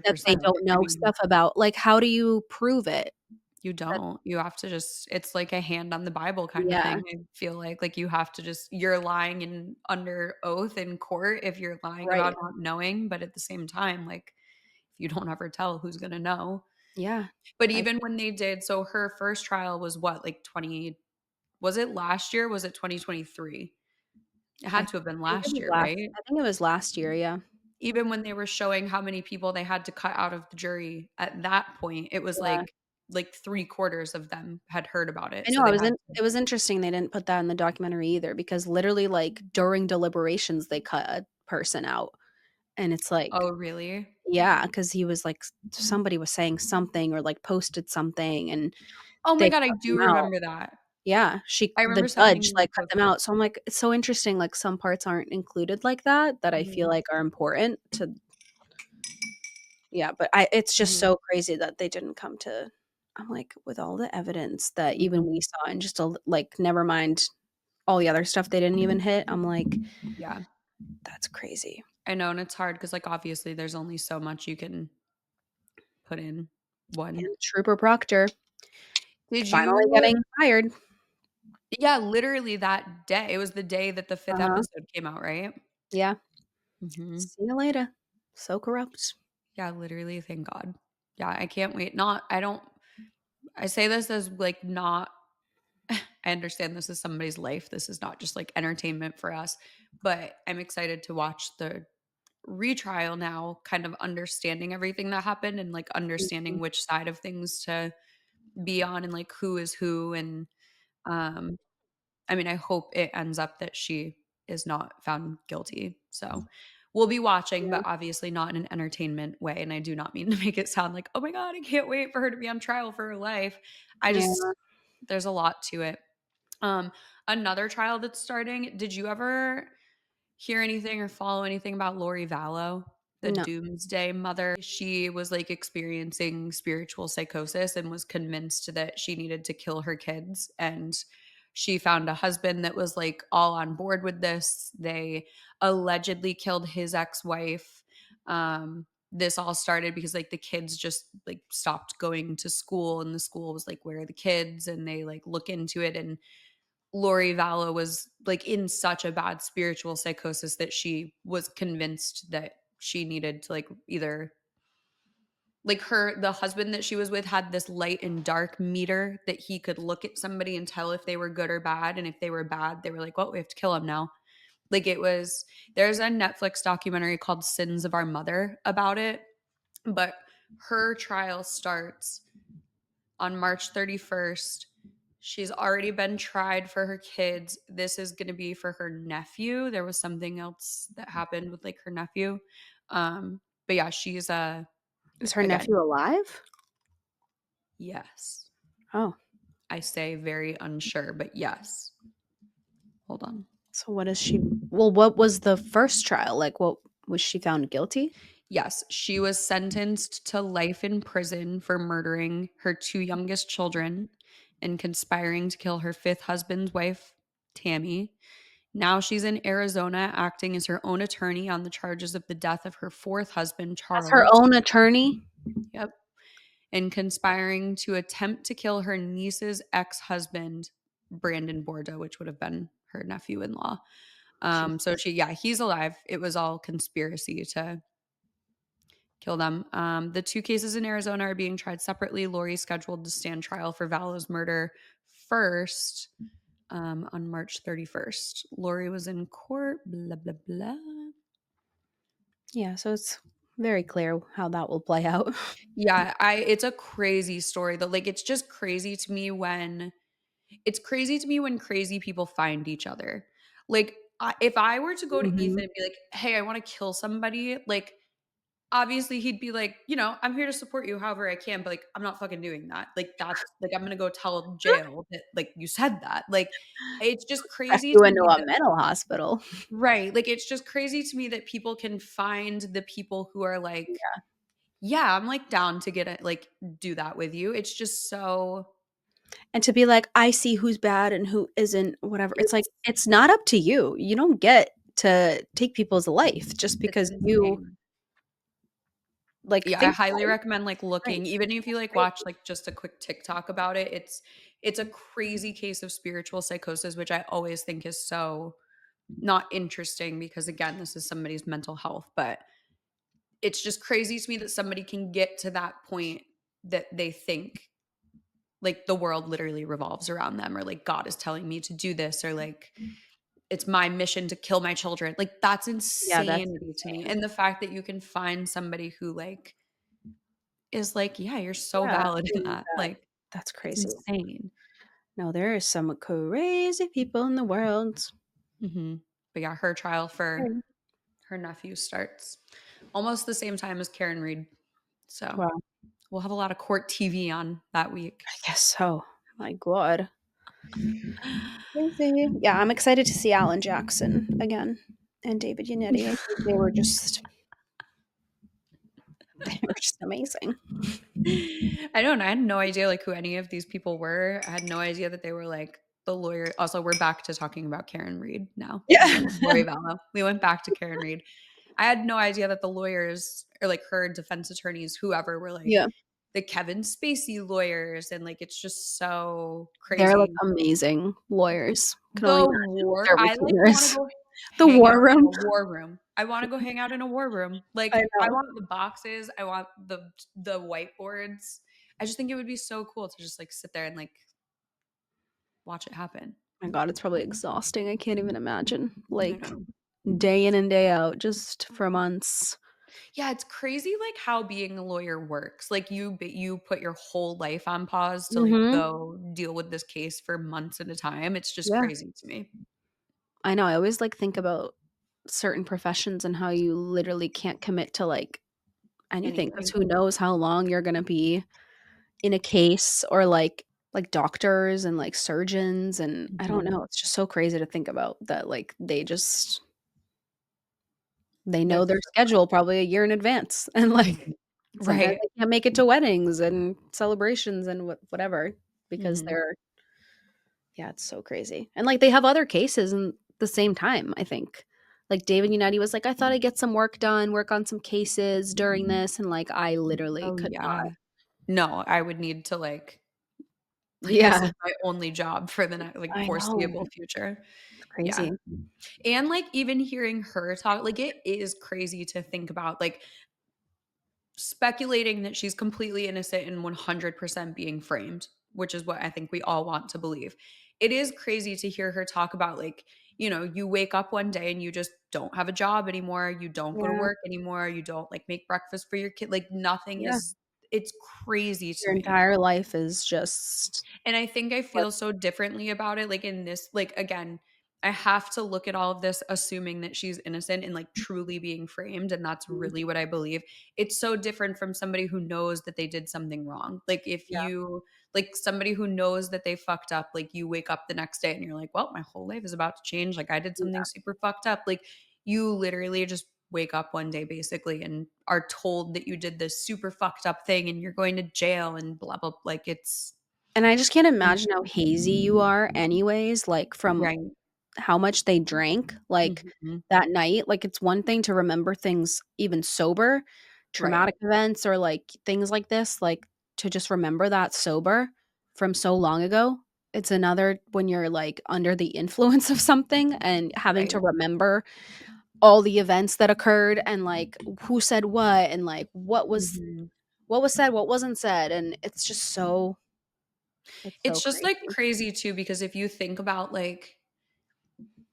[SPEAKER 2] that they
[SPEAKER 3] 100%.
[SPEAKER 2] don't
[SPEAKER 3] I
[SPEAKER 2] know
[SPEAKER 3] mean,
[SPEAKER 2] stuff about like, how do you prove it?
[SPEAKER 3] you
[SPEAKER 2] That
[SPEAKER 3] don't. You have to just it's like a hand on the Bible kinda
[SPEAKER 2] yeah,
[SPEAKER 3] thing, I feel like you have to just you're lying in under oath in court if you're lying
[SPEAKER 2] right.
[SPEAKER 3] about not knowing, but at the same time, like, if you don't ever tell, who's gonna know?
[SPEAKER 2] Yeah.
[SPEAKER 3] But
[SPEAKER 2] I
[SPEAKER 3] even when they did her first trial was what, like, 20 was it last year? Was it 2023? It
[SPEAKER 2] I
[SPEAKER 3] had to have been
[SPEAKER 2] think it
[SPEAKER 3] last
[SPEAKER 2] was
[SPEAKER 3] year,
[SPEAKER 2] last
[SPEAKER 3] right?
[SPEAKER 2] I think it was last year, yeah.
[SPEAKER 3] Even when they were showing how many people they had to cut out of the jury, at that point, it was
[SPEAKER 2] Yeah.
[SPEAKER 3] like 3/4 of them had heard about
[SPEAKER 2] I
[SPEAKER 3] it, so
[SPEAKER 2] know, I
[SPEAKER 3] they
[SPEAKER 2] was
[SPEAKER 3] had
[SPEAKER 2] in
[SPEAKER 3] to.
[SPEAKER 2] it was interesting they didn't put that in the documentary either because literally, like, during deliberations, they cut a person out, and it's like
[SPEAKER 3] Oh, really?
[SPEAKER 2] yeah, because he was like somebody was saying something or, like, posted something, and
[SPEAKER 3] Oh my
[SPEAKER 2] they
[SPEAKER 3] god, I
[SPEAKER 2] cut
[SPEAKER 3] do
[SPEAKER 2] them out.
[SPEAKER 3] remember that.
[SPEAKER 2] Yeah,
[SPEAKER 3] I
[SPEAKER 2] the
[SPEAKER 3] remember something
[SPEAKER 2] judge,
[SPEAKER 3] being
[SPEAKER 2] like, cut them
[SPEAKER 3] posted.
[SPEAKER 2] out, so I'm like, it's so interesting, like, some parts aren't included like that, that I feel
[SPEAKER 3] Mhm,
[SPEAKER 2] like are important to yeah, but I it's just
[SPEAKER 3] mhm,
[SPEAKER 2] so crazy that they didn't come to I'm like, with all the evidence that even we
[SPEAKER 3] mhm.
[SPEAKER 2] saw and just a l like, never mind all the other stuff they didn't even hit, I'm like,
[SPEAKER 3] Yeah,
[SPEAKER 2] "That's crazy."
[SPEAKER 3] I know, and it's hard because, like, obviously, there's only so much you can put in one.
[SPEAKER 2] And Trooper Proctor
[SPEAKER 3] Did
[SPEAKER 2] finally
[SPEAKER 3] you
[SPEAKER 2] getting fired.
[SPEAKER 3] Yeah, literally that day. It was the day that the 5th
[SPEAKER 2] Uh-huh.
[SPEAKER 3] episode came out, right?
[SPEAKER 2] Yeah.
[SPEAKER 3] Mhm.
[SPEAKER 2] See you later. So corrupt.
[SPEAKER 3] Yeah, literally, thank God. Yeah, I can't wait. Not I don't I say this as, like, not I understand this is somebody's life. This is not just, like, entertainment for us, but I'm excited to watch the retrial now, kind of understanding everything that happened and, like, understanding
[SPEAKER 2] Mhm.
[SPEAKER 3] which side of things to be on and, like, who is who, and, um I mean, I hope it ends up that she is not found guilty. So, we'll be watching,
[SPEAKER 2] Yeah.
[SPEAKER 3] but obviously not in an entertainment way, and I do not mean to make it sound like, "Oh my god, I can't wait for her to be on trial for her life." I
[SPEAKER 2] Yeah.
[SPEAKER 3] just there's a lot to it. Um, Another trial that's starting, did you ever hear anything or follow anything about Lori Vallow, the
[SPEAKER 2] No.
[SPEAKER 3] doomsday mother? She was, like, experiencing spiritual psychosis and was convinced that she needed to kill her kids, and she found a husband that was, like, all on board with this. They allegedly killed his ex-wife. This all started because, like, the kids just, like, stopped going to school, and the school was like, "Where are the kids?" And they, like, look into it, and Lori Vallow was, like, in such a bad spiritual psychosis that she was convinced that she needed to, like, either like, the husband that she was with had this light and dark meter that he could look at somebody and tell if they were good or bad, and if they were bad, they were like, "Well, we have to kill him now." Like, there's a Netflix documentary called Sins of Our Mother about it, but Her trial starts on March 31st. She's already been tried for her kids. This is going to be for her nephew. There was something else that happened with like her nephew. But yeah, she's
[SPEAKER 2] Is her
[SPEAKER 3] again,
[SPEAKER 2] nephew alive?
[SPEAKER 3] yes.
[SPEAKER 2] Oh.
[SPEAKER 3] I say very unsure, but yes. Hold on.
[SPEAKER 2] So what is she well, what was the first trial? Like, what was she found guilty?
[SPEAKER 3] Yes, she was sentenced to life in prison for murdering her two youngest children and conspiring to kill her fifth husband's wife, Tammy. Now she's in Arizona acting as her own attorney on the charges of the death of her fourth husband,
[SPEAKER 2] As her
[SPEAKER 3] Charles.
[SPEAKER 2] own attorney?
[SPEAKER 3] Yep. And conspiring to attempt to kill her niece's ex-husband, Brandon Bordeaux, which would have been her nephew-in-law. So he's alive. It was all conspiracy to kill them. The two cases in Arizona are being tried separately. Lori's scheduled to stand trial for Valo's murder first on March 31st. Lori was in court, blah, blah, blah.
[SPEAKER 2] Yeah, so it's very clear how that will play out.
[SPEAKER 3] Yeah, it's a crazy story though. Like it's just crazy to me when crazy people find each other. Like if I were to go to Ethan
[SPEAKER 2] Mhm.
[SPEAKER 3] and be like, "Hey, I want to kill somebody," like obviously he'd be like, I'm here to support you however I can, but like I'm not fucking doing that. Like that's like I'm gonna go tell jail that like you said that. Like it's just
[SPEAKER 2] Check
[SPEAKER 3] crazy
[SPEAKER 2] you
[SPEAKER 3] to
[SPEAKER 2] into
[SPEAKER 3] me
[SPEAKER 2] a
[SPEAKER 3] that
[SPEAKER 2] mental hospital.
[SPEAKER 3] right. Like it's just crazy to me that people can find the people who are like, yeah, I'm like down to get it, like do that with you. It's just so
[SPEAKER 2] And to be like, "I see who's bad and who isn't," whatever. It's like,
[SPEAKER 3] it's
[SPEAKER 2] it's not up to you. You don't get to take people's life just
[SPEAKER 3] it's
[SPEAKER 2] because you,
[SPEAKER 3] insane.
[SPEAKER 2] like,
[SPEAKER 3] Yeah, I
[SPEAKER 2] think
[SPEAKER 3] highly
[SPEAKER 2] about it.
[SPEAKER 3] recommend like
[SPEAKER 2] Right.
[SPEAKER 3] looking, even if you
[SPEAKER 2] It's
[SPEAKER 3] like
[SPEAKER 2] crazy.
[SPEAKER 3] watch like just a quick TikTok about it. It's a crazy case of spiritual psychosis, which I always think is so not interesting because again, this is somebody's mental health, but it's just crazy to me that somebody can get to that point that they think like the world literally revolves around them or like God is telling me to do this or like it's my mission to kill my children. Like that's
[SPEAKER 2] Yeah, that's
[SPEAKER 3] insanity to me.
[SPEAKER 2] insane.
[SPEAKER 3] And the fact that you can find somebody who like is like, yeah, you're so
[SPEAKER 2] Yeah,
[SPEAKER 3] valid in
[SPEAKER 2] believe
[SPEAKER 3] that.
[SPEAKER 2] that.
[SPEAKER 3] Like
[SPEAKER 2] That's
[SPEAKER 3] it's
[SPEAKER 2] crazy.
[SPEAKER 3] insane.
[SPEAKER 2] No, there is some crazy people in the world.
[SPEAKER 3] Mhm. But yeah, her trial for
[SPEAKER 2] Right.
[SPEAKER 3] her nephew starts almost the same time as Karen Reed. So
[SPEAKER 2] Wow.
[SPEAKER 3] we'll have a lot of court TV on that week.
[SPEAKER 2] I guess so. My god. Crazy. Yeah, I'm excited to see Alan Jackson again and David Yannetti. I think they were just amazing.
[SPEAKER 3] I don't know. I had no idea like who any of these people were. I had no idea that they were like the lawyer. Also, we're back to talking about Karen Reed now
[SPEAKER 2] Yeah.
[SPEAKER 3] instead of Lori Vallow. We went back to Karen Reed. I had no idea that the lawyers or like her defense attorneys, whoever, were like
[SPEAKER 2] Yeah.
[SPEAKER 3] the Kevin Spacey lawyers. And like it's just so
[SPEAKER 2] They're, like,
[SPEAKER 3] crazy.
[SPEAKER 2] amazing lawyers. Can only
[SPEAKER 3] The
[SPEAKER 2] imagine what
[SPEAKER 3] war,
[SPEAKER 2] their
[SPEAKER 3] I like
[SPEAKER 2] routine
[SPEAKER 3] want to
[SPEAKER 2] is.
[SPEAKER 3] go
[SPEAKER 2] The
[SPEAKER 3] hang
[SPEAKER 2] war
[SPEAKER 3] out in
[SPEAKER 2] room.
[SPEAKER 3] a war room. I want to go hang out in a war room.
[SPEAKER 2] I
[SPEAKER 3] Like I
[SPEAKER 2] know.
[SPEAKER 3] want the boxes, I want the whiteboards. I just think it would be so cool to just like sit there and like watch it happen.
[SPEAKER 2] My god, it's probably exhausting. I can't even imagine.
[SPEAKER 3] I
[SPEAKER 2] Like,
[SPEAKER 3] know.
[SPEAKER 2] day in and day out just for months.
[SPEAKER 3] Yeah, it's crazy like how being a lawyer works. Like you put your whole life on pause to like
[SPEAKER 2] Mhm.
[SPEAKER 3] go deal with this case for months at a time. It's just
[SPEAKER 2] Yeah.
[SPEAKER 3] crazy to me.
[SPEAKER 2] I know, I always, like, think about certain professions and how you literally can't commit to, like, anything because
[SPEAKER 3] Anything.
[SPEAKER 2] who knows how long you're gonna be in a case or, like, doctors and, like, surgeons, and I don't
[SPEAKER 3] Mhm.
[SPEAKER 2] know, it's just so crazy to think about that, like, they know
[SPEAKER 3] Live
[SPEAKER 2] their
[SPEAKER 3] forever.
[SPEAKER 2] schedule probably a year in advance, and, like,
[SPEAKER 3] Mhm.
[SPEAKER 2] sometimes
[SPEAKER 3] Right.
[SPEAKER 2] they can't make it to weddings and celebrations and whatever because
[SPEAKER 3] Mhm.
[SPEAKER 2] they're yeah, it's so crazy, and, like, they have other cases in the same time, I think. Like, David United was like, "I thought I'd get some work done, work on some cases during this," and, like, I literally
[SPEAKER 3] Oh,
[SPEAKER 2] could not.
[SPEAKER 3] yeah. No, I would need to, like this
[SPEAKER 2] Yeah,
[SPEAKER 3] is my only job for the like,
[SPEAKER 2] I know.
[SPEAKER 3] foreseeable future.
[SPEAKER 2] It's
[SPEAKER 3] Yeah.
[SPEAKER 2] crazy.
[SPEAKER 3] And, like, even hearing her talk like, it is crazy to think about, like, speculating that she's completely innocent and 100% being framed, which is what I think we all want to believe. It is crazy to hear her talk about, like, you wake up one day and you just don't have a job anymore, you don't go to
[SPEAKER 2] Yeah,
[SPEAKER 3] work anymore, you don't, like, make breakfast for your kid, like, nothing
[SPEAKER 2] yeah.
[SPEAKER 3] is it's crazy to
[SPEAKER 2] Your
[SPEAKER 3] me.
[SPEAKER 2] entire life is just
[SPEAKER 3] And I think I
[SPEAKER 2] what
[SPEAKER 3] feel so differently about it, like, in this like, again, I have to look at all of this assuming that she's innocent and, like, truly being framed, and that's
[SPEAKER 2] Mhm.
[SPEAKER 3] really what I believe. It's so different from somebody who knows that they did something wrong. Like, if
[SPEAKER 2] Yeah,
[SPEAKER 3] you like, somebody who knows that they fucked up, like, you wake up the next day and you're like, "Well, my whole life is about to change, like, I did something
[SPEAKER 2] yeah.
[SPEAKER 3] super fucked up." Like, you literally just wake up one day basically and are told that you did this super fucked up thing and you're going to jail and blah, blah, like, it's
[SPEAKER 2] And I just can't imagine how hazy you are anyways, like, from
[SPEAKER 3] right.
[SPEAKER 2] how much they drank, like,
[SPEAKER 3] Mhm.
[SPEAKER 2] that night. Like, it's one thing to remember things even sober,
[SPEAKER 3] Right.
[SPEAKER 2] traumatic events or, like, things like this, like, to just remember that sober from so long ago. It's another when you're, like, under the influence of something and having to
[SPEAKER 3] Right.
[SPEAKER 2] remember all the events that occurred and, like, who said what and, like,
[SPEAKER 3] Mhm.
[SPEAKER 2] what was said, what wasn't said, and it's so
[SPEAKER 3] It's just, like,
[SPEAKER 2] crazy.
[SPEAKER 3] crazy too because if you think about, like,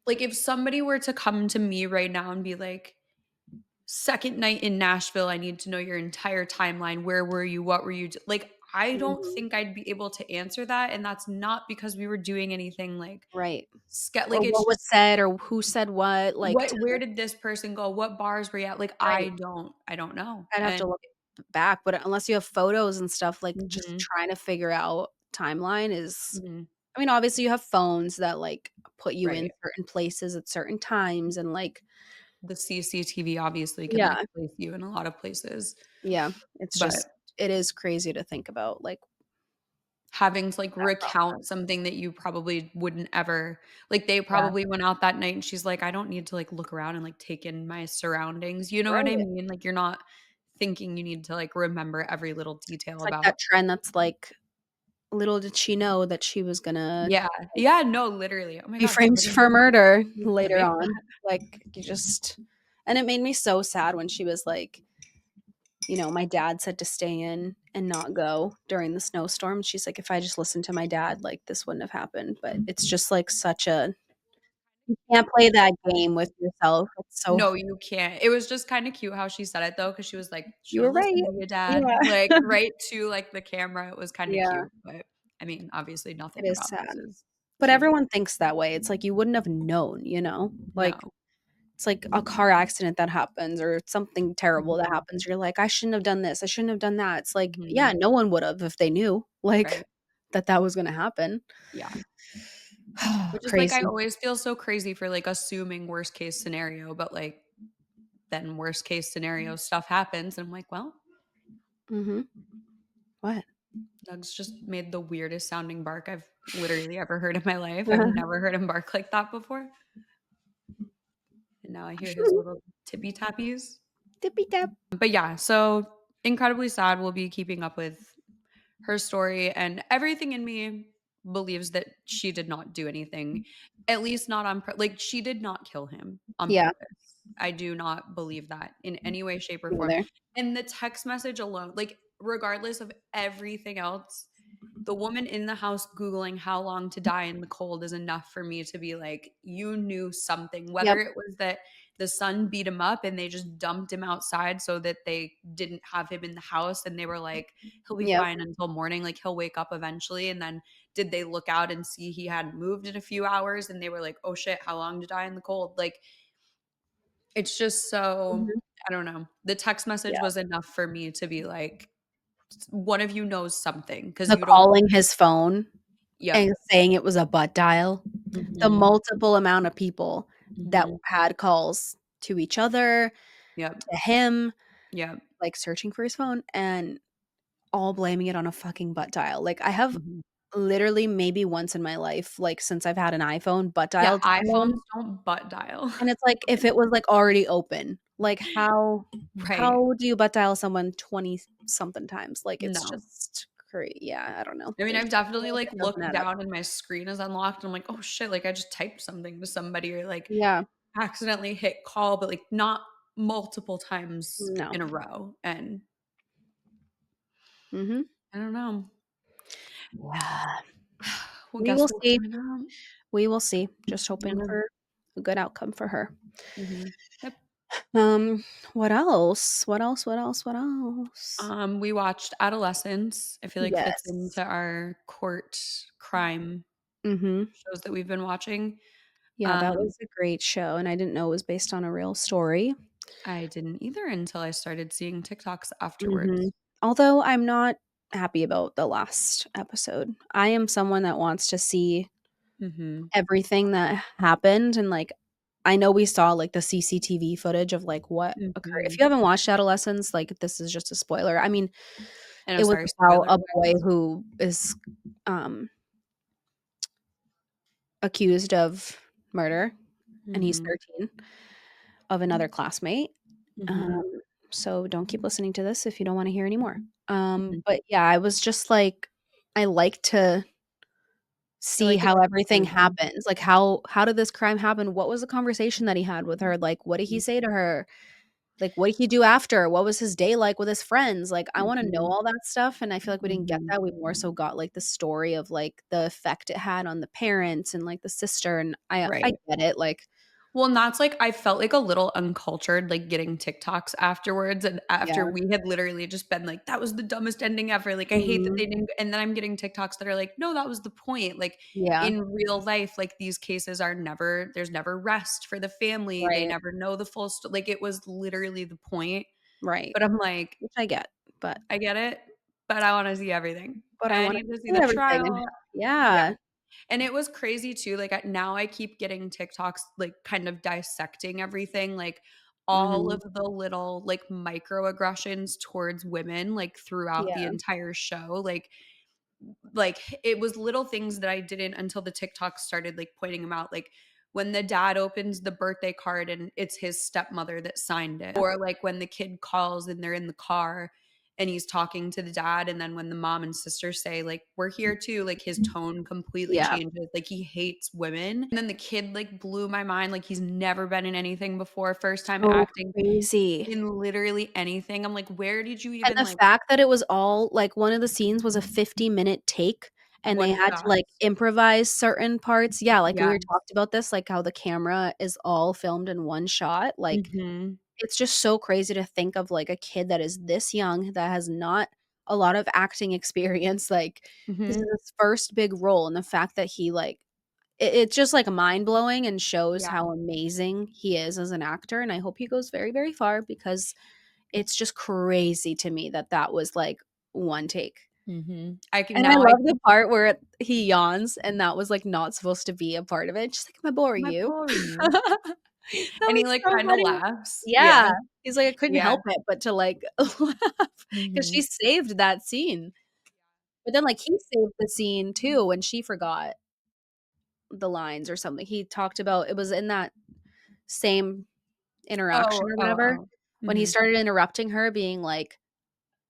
[SPEAKER 3] if somebody were to come to me right now and be like, "Second night in Nashville, I need to know your entire timeline. Where were you? What were you d" like, I don't
[SPEAKER 2] Mhm.
[SPEAKER 3] think I'd be able to answer that, and that's not because we were doing anything, like,
[SPEAKER 2] Right.
[SPEAKER 3] like,
[SPEAKER 2] Or
[SPEAKER 3] it's
[SPEAKER 2] what was
[SPEAKER 3] just,
[SPEAKER 2] said or who said what, like,
[SPEAKER 3] what
[SPEAKER 2] to
[SPEAKER 3] where did this person go? What bars were you at? Like,
[SPEAKER 2] right.
[SPEAKER 3] I don't know,
[SPEAKER 2] I'd have to
[SPEAKER 3] and
[SPEAKER 2] look back, but unless you have photos and stuff, like, just
[SPEAKER 3] mhm,
[SPEAKER 2] trying to figure out timeline is
[SPEAKER 3] mhm,
[SPEAKER 2] I mean, obviously, you have phones that, like, put you in
[SPEAKER 3] right.
[SPEAKER 2] certain places at certain times and, like
[SPEAKER 3] The CCTV obviously can, like,
[SPEAKER 2] yeah,
[SPEAKER 3] place you in a lot of places,
[SPEAKER 2] yeah, it's just
[SPEAKER 3] but
[SPEAKER 2] it is crazy to think about, like,
[SPEAKER 3] having to, like,
[SPEAKER 2] that
[SPEAKER 3] recount
[SPEAKER 2] process.
[SPEAKER 3] something that you probably wouldn't ever like, they
[SPEAKER 2] Yeah,
[SPEAKER 3] probably went out that night and she's like, "I don't need to, like, look around and, like, take in my surroundings." You know what I
[SPEAKER 2] right.
[SPEAKER 3] mean? Like, you're not thinking you need to, like, remember every little detail
[SPEAKER 2] It's like that
[SPEAKER 3] about
[SPEAKER 2] trend that's like, little did she know that she was gonna
[SPEAKER 3] yeah. Yeah, no, literally. Oh my
[SPEAKER 2] be
[SPEAKER 3] god,
[SPEAKER 2] framed
[SPEAKER 3] somebody
[SPEAKER 2] for murder
[SPEAKER 3] needs to
[SPEAKER 2] later
[SPEAKER 3] make
[SPEAKER 2] on.
[SPEAKER 3] that.
[SPEAKER 2] Like, you just and it made me so sad when she was like, my dad said to stay in and not go during the snowstorm. She's like, "If I just listened to my dad, like, this wouldn't have happened." But it's just, like, such a you can't play that game with yourself. It's so
[SPEAKER 3] No, you can't. It was just kinda cute how she said it though, because she was like,
[SPEAKER 2] you were
[SPEAKER 3] "Should've
[SPEAKER 2] right.
[SPEAKER 3] listened to your dad,"
[SPEAKER 2] Yeah.
[SPEAKER 3] like, right to, like, the camera. It was kinda
[SPEAKER 2] Yeah,
[SPEAKER 3] cute, but, I mean, obviously
[SPEAKER 2] it
[SPEAKER 3] nothing
[SPEAKER 2] is
[SPEAKER 3] about this
[SPEAKER 2] sad.
[SPEAKER 3] is
[SPEAKER 2] But
[SPEAKER 3] cute.
[SPEAKER 2] everyone thinks that way. It's like you wouldn't have known, you know? Like,
[SPEAKER 3] No.
[SPEAKER 2] it's like a car accident that happens or something terrible that
[SPEAKER 3] Mhm.
[SPEAKER 2] happens. You're like, "I shouldn't have done this. I shouldn't have done that." It's like, yeah,
[SPEAKER 3] Mhm.
[SPEAKER 2] no one would have if they knew, like,
[SPEAKER 3] Right.
[SPEAKER 2] that was gonna happen.
[SPEAKER 3] Yeah. Which is, like, I
[SPEAKER 2] Crazy.
[SPEAKER 3] always feel so crazy for, like, assuming worst case scenario, but, like, then worst case scenario stuff happens, and I'm like, "Well,
[SPEAKER 2] Mhm. What?
[SPEAKER 3] Doug's just made the weirdest sounding bark I've literally ever heard in my life." I've never heard him bark like that before, and now I hear his little tippy tappies.
[SPEAKER 2] Tippy tap.
[SPEAKER 3] But yeah, so incredibly sad. We'll be keeping up with her story, and everything in me believes that she did not do anything, at least not on like, she did not kill him on
[SPEAKER 2] Yeah,
[SPEAKER 3] purpose. I do not believe that in any way, shape, or
[SPEAKER 2] me
[SPEAKER 3] form.
[SPEAKER 2] neither.
[SPEAKER 3] And the text message alone, like, regardless of everything else, the woman in the house Googling how long to die in the cold is enough for me to be like, you knew something. Whether
[SPEAKER 2] Yep,
[SPEAKER 3] it was that the son beat him up and they just dumped him outside so that they didn't have him in the house and they were like, he'll be
[SPEAKER 2] yep.
[SPEAKER 3] fine until morning, like he'll wake up eventually. And then did they look out and see he hadn't moved in a few hours and they were like, oh shit, how long to die in the cold? Like, it's just so,
[SPEAKER 2] Mhm.
[SPEAKER 3] I don't know. The text message
[SPEAKER 2] Yeah.
[SPEAKER 3] was enough for me to be like, one of you knows something because
[SPEAKER 2] The
[SPEAKER 3] you don't,
[SPEAKER 2] calling his phone
[SPEAKER 3] yep.
[SPEAKER 2] and saying it was a butt dial, the
[SPEAKER 3] Mhm.
[SPEAKER 2] multiple amount of people that
[SPEAKER 3] Mhm.
[SPEAKER 2] had calls to each other,
[SPEAKER 3] Yep.
[SPEAKER 2] to him,
[SPEAKER 3] Yep.
[SPEAKER 2] like, searching for his phone, and all blaming it on a fucking butt dial. Like, I have
[SPEAKER 3] Mhm.
[SPEAKER 2] literally maybe once in my life, like, since I've had an iPhone, butt
[SPEAKER 3] Yeah,
[SPEAKER 2] dialed
[SPEAKER 3] iPhones
[SPEAKER 2] someone,
[SPEAKER 3] don't butt dial.
[SPEAKER 2] and it's like, if it was, like, already open, like,
[SPEAKER 3] Right.
[SPEAKER 2] how do you butt dial someone 20 something times? Like, it's
[SPEAKER 3] No.
[SPEAKER 2] just yeah, I don't know.
[SPEAKER 3] I mean,
[SPEAKER 2] There's
[SPEAKER 3] I've definitely,
[SPEAKER 2] it
[SPEAKER 3] like,
[SPEAKER 2] doesn't
[SPEAKER 3] looked
[SPEAKER 2] add up.
[SPEAKER 3] down and my screen is unlocked, and I'm like, "Oh, shit," like, I just typed something to somebody or, like,
[SPEAKER 2] Yeah.
[SPEAKER 3] accidentally hit call, but, like, not multiple times
[SPEAKER 2] No.
[SPEAKER 3] in a row, and
[SPEAKER 2] Mhm.
[SPEAKER 3] I don't know.
[SPEAKER 2] Yeah.
[SPEAKER 3] Well,
[SPEAKER 2] We
[SPEAKER 3] guess
[SPEAKER 2] will
[SPEAKER 3] we'll
[SPEAKER 2] see.
[SPEAKER 3] find out.
[SPEAKER 2] We will see. Just hoping
[SPEAKER 3] Yeah.
[SPEAKER 2] for a good outcome for her.
[SPEAKER 3] Mhm. Yep.
[SPEAKER 2] What else? What else? What else? What else?
[SPEAKER 3] We watched Adolescence. I feel like fits
[SPEAKER 2] Yes.
[SPEAKER 3] into our court crime
[SPEAKER 2] Mhm.
[SPEAKER 3] shows that we've been watching.
[SPEAKER 2] Yeah, that
[SPEAKER 3] Um,
[SPEAKER 2] was a great show, and I didn't know it was based on a real story.
[SPEAKER 3] I didn't either until I started seeing TikToks
[SPEAKER 2] Mhm.
[SPEAKER 3] afterwards.
[SPEAKER 2] Although I'm not happy about the last episode. I am someone that wants to see
[SPEAKER 3] Mhm.
[SPEAKER 2] everything that happened, and, like, I know we saw, like, the CCTV footage of, like, what occurred. If
[SPEAKER 3] Mhm.
[SPEAKER 2] you haven't watched Adolescence, like, this is just a spoiler. I mean,
[SPEAKER 3] I know,
[SPEAKER 2] it was
[SPEAKER 3] sorry,
[SPEAKER 2] about
[SPEAKER 3] spoiler
[SPEAKER 2] a boy
[SPEAKER 3] awareness.
[SPEAKER 2] who is, um, accused of murder, and he's
[SPEAKER 3] Mhm.
[SPEAKER 2] 13, of another classmate.
[SPEAKER 3] Mhm.
[SPEAKER 2] Um, so don't keep listening to this if you don't wanna hear any more.
[SPEAKER 3] Mhm.
[SPEAKER 2] But yeah, I was just like, I like to
[SPEAKER 3] I
[SPEAKER 2] see
[SPEAKER 3] like the
[SPEAKER 2] how everything
[SPEAKER 3] conclusion.
[SPEAKER 2] happens. Like, how did this crime happen? What was the conversation that he had with her? Like, what did he say to her? Like, what did he do after? What was his day like with his friends? Like, I wanna know
[SPEAKER 3] Mhm.
[SPEAKER 2] all that stuff, and I feel like we didn't get
[SPEAKER 3] Mhm.
[SPEAKER 2] that. We more so got, like, the story of, like, the effect it had on the parents and, like, the sister, and I
[SPEAKER 3] Right.
[SPEAKER 2] get it, like
[SPEAKER 3] Well, and that's like I felt like a little uncultured, like, getting TikToks afterwards, and after
[SPEAKER 2] yeah.
[SPEAKER 3] we had literally just been like, "That was the dumbest ending ever," like, "I hate that
[SPEAKER 2] Mhm.
[SPEAKER 3] they didn't," and then I'm getting TikToks that are like, "No, that was the point," like,
[SPEAKER 2] Yeah.
[SPEAKER 3] in real life, like, these cases are never there's never rest for the family, they
[SPEAKER 2] Right.
[SPEAKER 3] never know the full like, it was literally the point,
[SPEAKER 2] Right.
[SPEAKER 3] but I'm like,
[SPEAKER 2] Which I get, but
[SPEAKER 3] "I get it, but I wanna see everything.
[SPEAKER 2] I
[SPEAKER 3] I
[SPEAKER 2] wanna
[SPEAKER 3] need to see
[SPEAKER 2] see
[SPEAKER 3] the
[SPEAKER 2] everything and
[SPEAKER 3] trial." Yeah.
[SPEAKER 2] yeah.
[SPEAKER 3] And it was crazy too, like, now I keep getting TikToks, like, kind of dissecting everything, like, all
[SPEAKER 2] Mhm.
[SPEAKER 3] of the little, like, microaggressions towards women, like, throughout the
[SPEAKER 2] Yeah.
[SPEAKER 3] entire show, like, it was little things that I didn't until the TikTok started, like, pointing them out, like, when the dad opens the birthday card and it's his stepmother that signed it, or, like, when the kid calls and they're in the car and he's talking to the dad, and then when the mom and sister say, like, "We're here too," like, his tone completely
[SPEAKER 2] Yeah.
[SPEAKER 3] changes, like, he hates women, and then the kid, like, blew my mind, like, he's never been in anything before, first time
[SPEAKER 2] So
[SPEAKER 3] acting
[SPEAKER 2] crazy.
[SPEAKER 3] in literally anything. I'm like, "Where did you
[SPEAKER 2] And
[SPEAKER 3] even,
[SPEAKER 2] the
[SPEAKER 3] like"
[SPEAKER 2] fact that it was all like, one of the scenes was a 50-minute take, and they
[SPEAKER 3] one
[SPEAKER 2] had to, like,
[SPEAKER 3] shots.
[SPEAKER 2] improvise certain parts. Yeah, like, we were
[SPEAKER 3] Yes.
[SPEAKER 2] talked about this, like, how the camera is all filmed in one shot, like,
[SPEAKER 3] Mhm.
[SPEAKER 2] it's just so crazy to think of, like, a kid that is this young, that has not a lot of acting experience, like, this is
[SPEAKER 3] Mhm.
[SPEAKER 2] his first big role, and the fact that he, like it's just, like, mind-blowing and shows
[SPEAKER 3] Yeah.
[SPEAKER 2] how amazing he is as an actor, and I hope he goes very, very far because it's just crazy to me that that was, like, one take.
[SPEAKER 3] Mhm. I can
[SPEAKER 2] And I
[SPEAKER 3] now I
[SPEAKER 2] love the
[SPEAKER 3] can
[SPEAKER 2] part where he yawns, and that was, like, not supposed to be a part of it. She's like, "Am I boring
[SPEAKER 3] "Am I
[SPEAKER 2] you?"
[SPEAKER 3] boring you?"
[SPEAKER 2] That
[SPEAKER 3] And he,
[SPEAKER 2] was
[SPEAKER 3] like,
[SPEAKER 2] so
[SPEAKER 3] kinda
[SPEAKER 2] funny.
[SPEAKER 3] laughs.
[SPEAKER 2] Yeah.
[SPEAKER 3] Yeah.
[SPEAKER 2] He's like, "I couldn't
[SPEAKER 3] Yeah.
[SPEAKER 2] help it but to, like, laugh," 'cause she
[SPEAKER 3] Mhm.
[SPEAKER 2] saved that scene. But then, like, he saved the scene too when she forgot the lines or something. He talked about it was in that same interaction
[SPEAKER 3] Oh,
[SPEAKER 2] or
[SPEAKER 3] oh,
[SPEAKER 2] whatever,
[SPEAKER 3] oh.
[SPEAKER 2] when he
[SPEAKER 3] Mhm.
[SPEAKER 2] started interrupting her being like,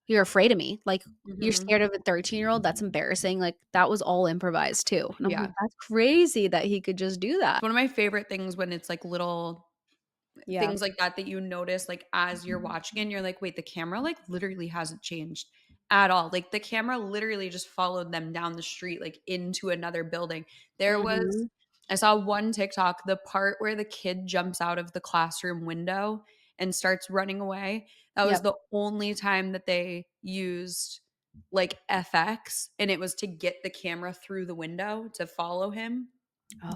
[SPEAKER 2] "You're afraid of me, like, you're
[SPEAKER 3] Mhm.
[SPEAKER 2] scared of a 13-year-old? That's embarrassing," like, that was all improvised too, and I'm like,
[SPEAKER 3] Yeah.
[SPEAKER 2] "That's crazy that he could just do that."
[SPEAKER 3] It's one of my favorite things when it's, like, little
[SPEAKER 2] Yeah.
[SPEAKER 3] things like that that you notice, like, as you're watching and you're like, "Wait, the camera, like, literally hasn't changed at all." Like, the camera literally just followed them down the street, like, into another building. There was
[SPEAKER 2] Mhm.
[SPEAKER 3] I saw one TikTok, the part where the kid jumps out of the classroom window and starts running away, that was
[SPEAKER 2] Yep.
[SPEAKER 3] the only time that they used, like, FX, and it was to get the camera through the window to follow him.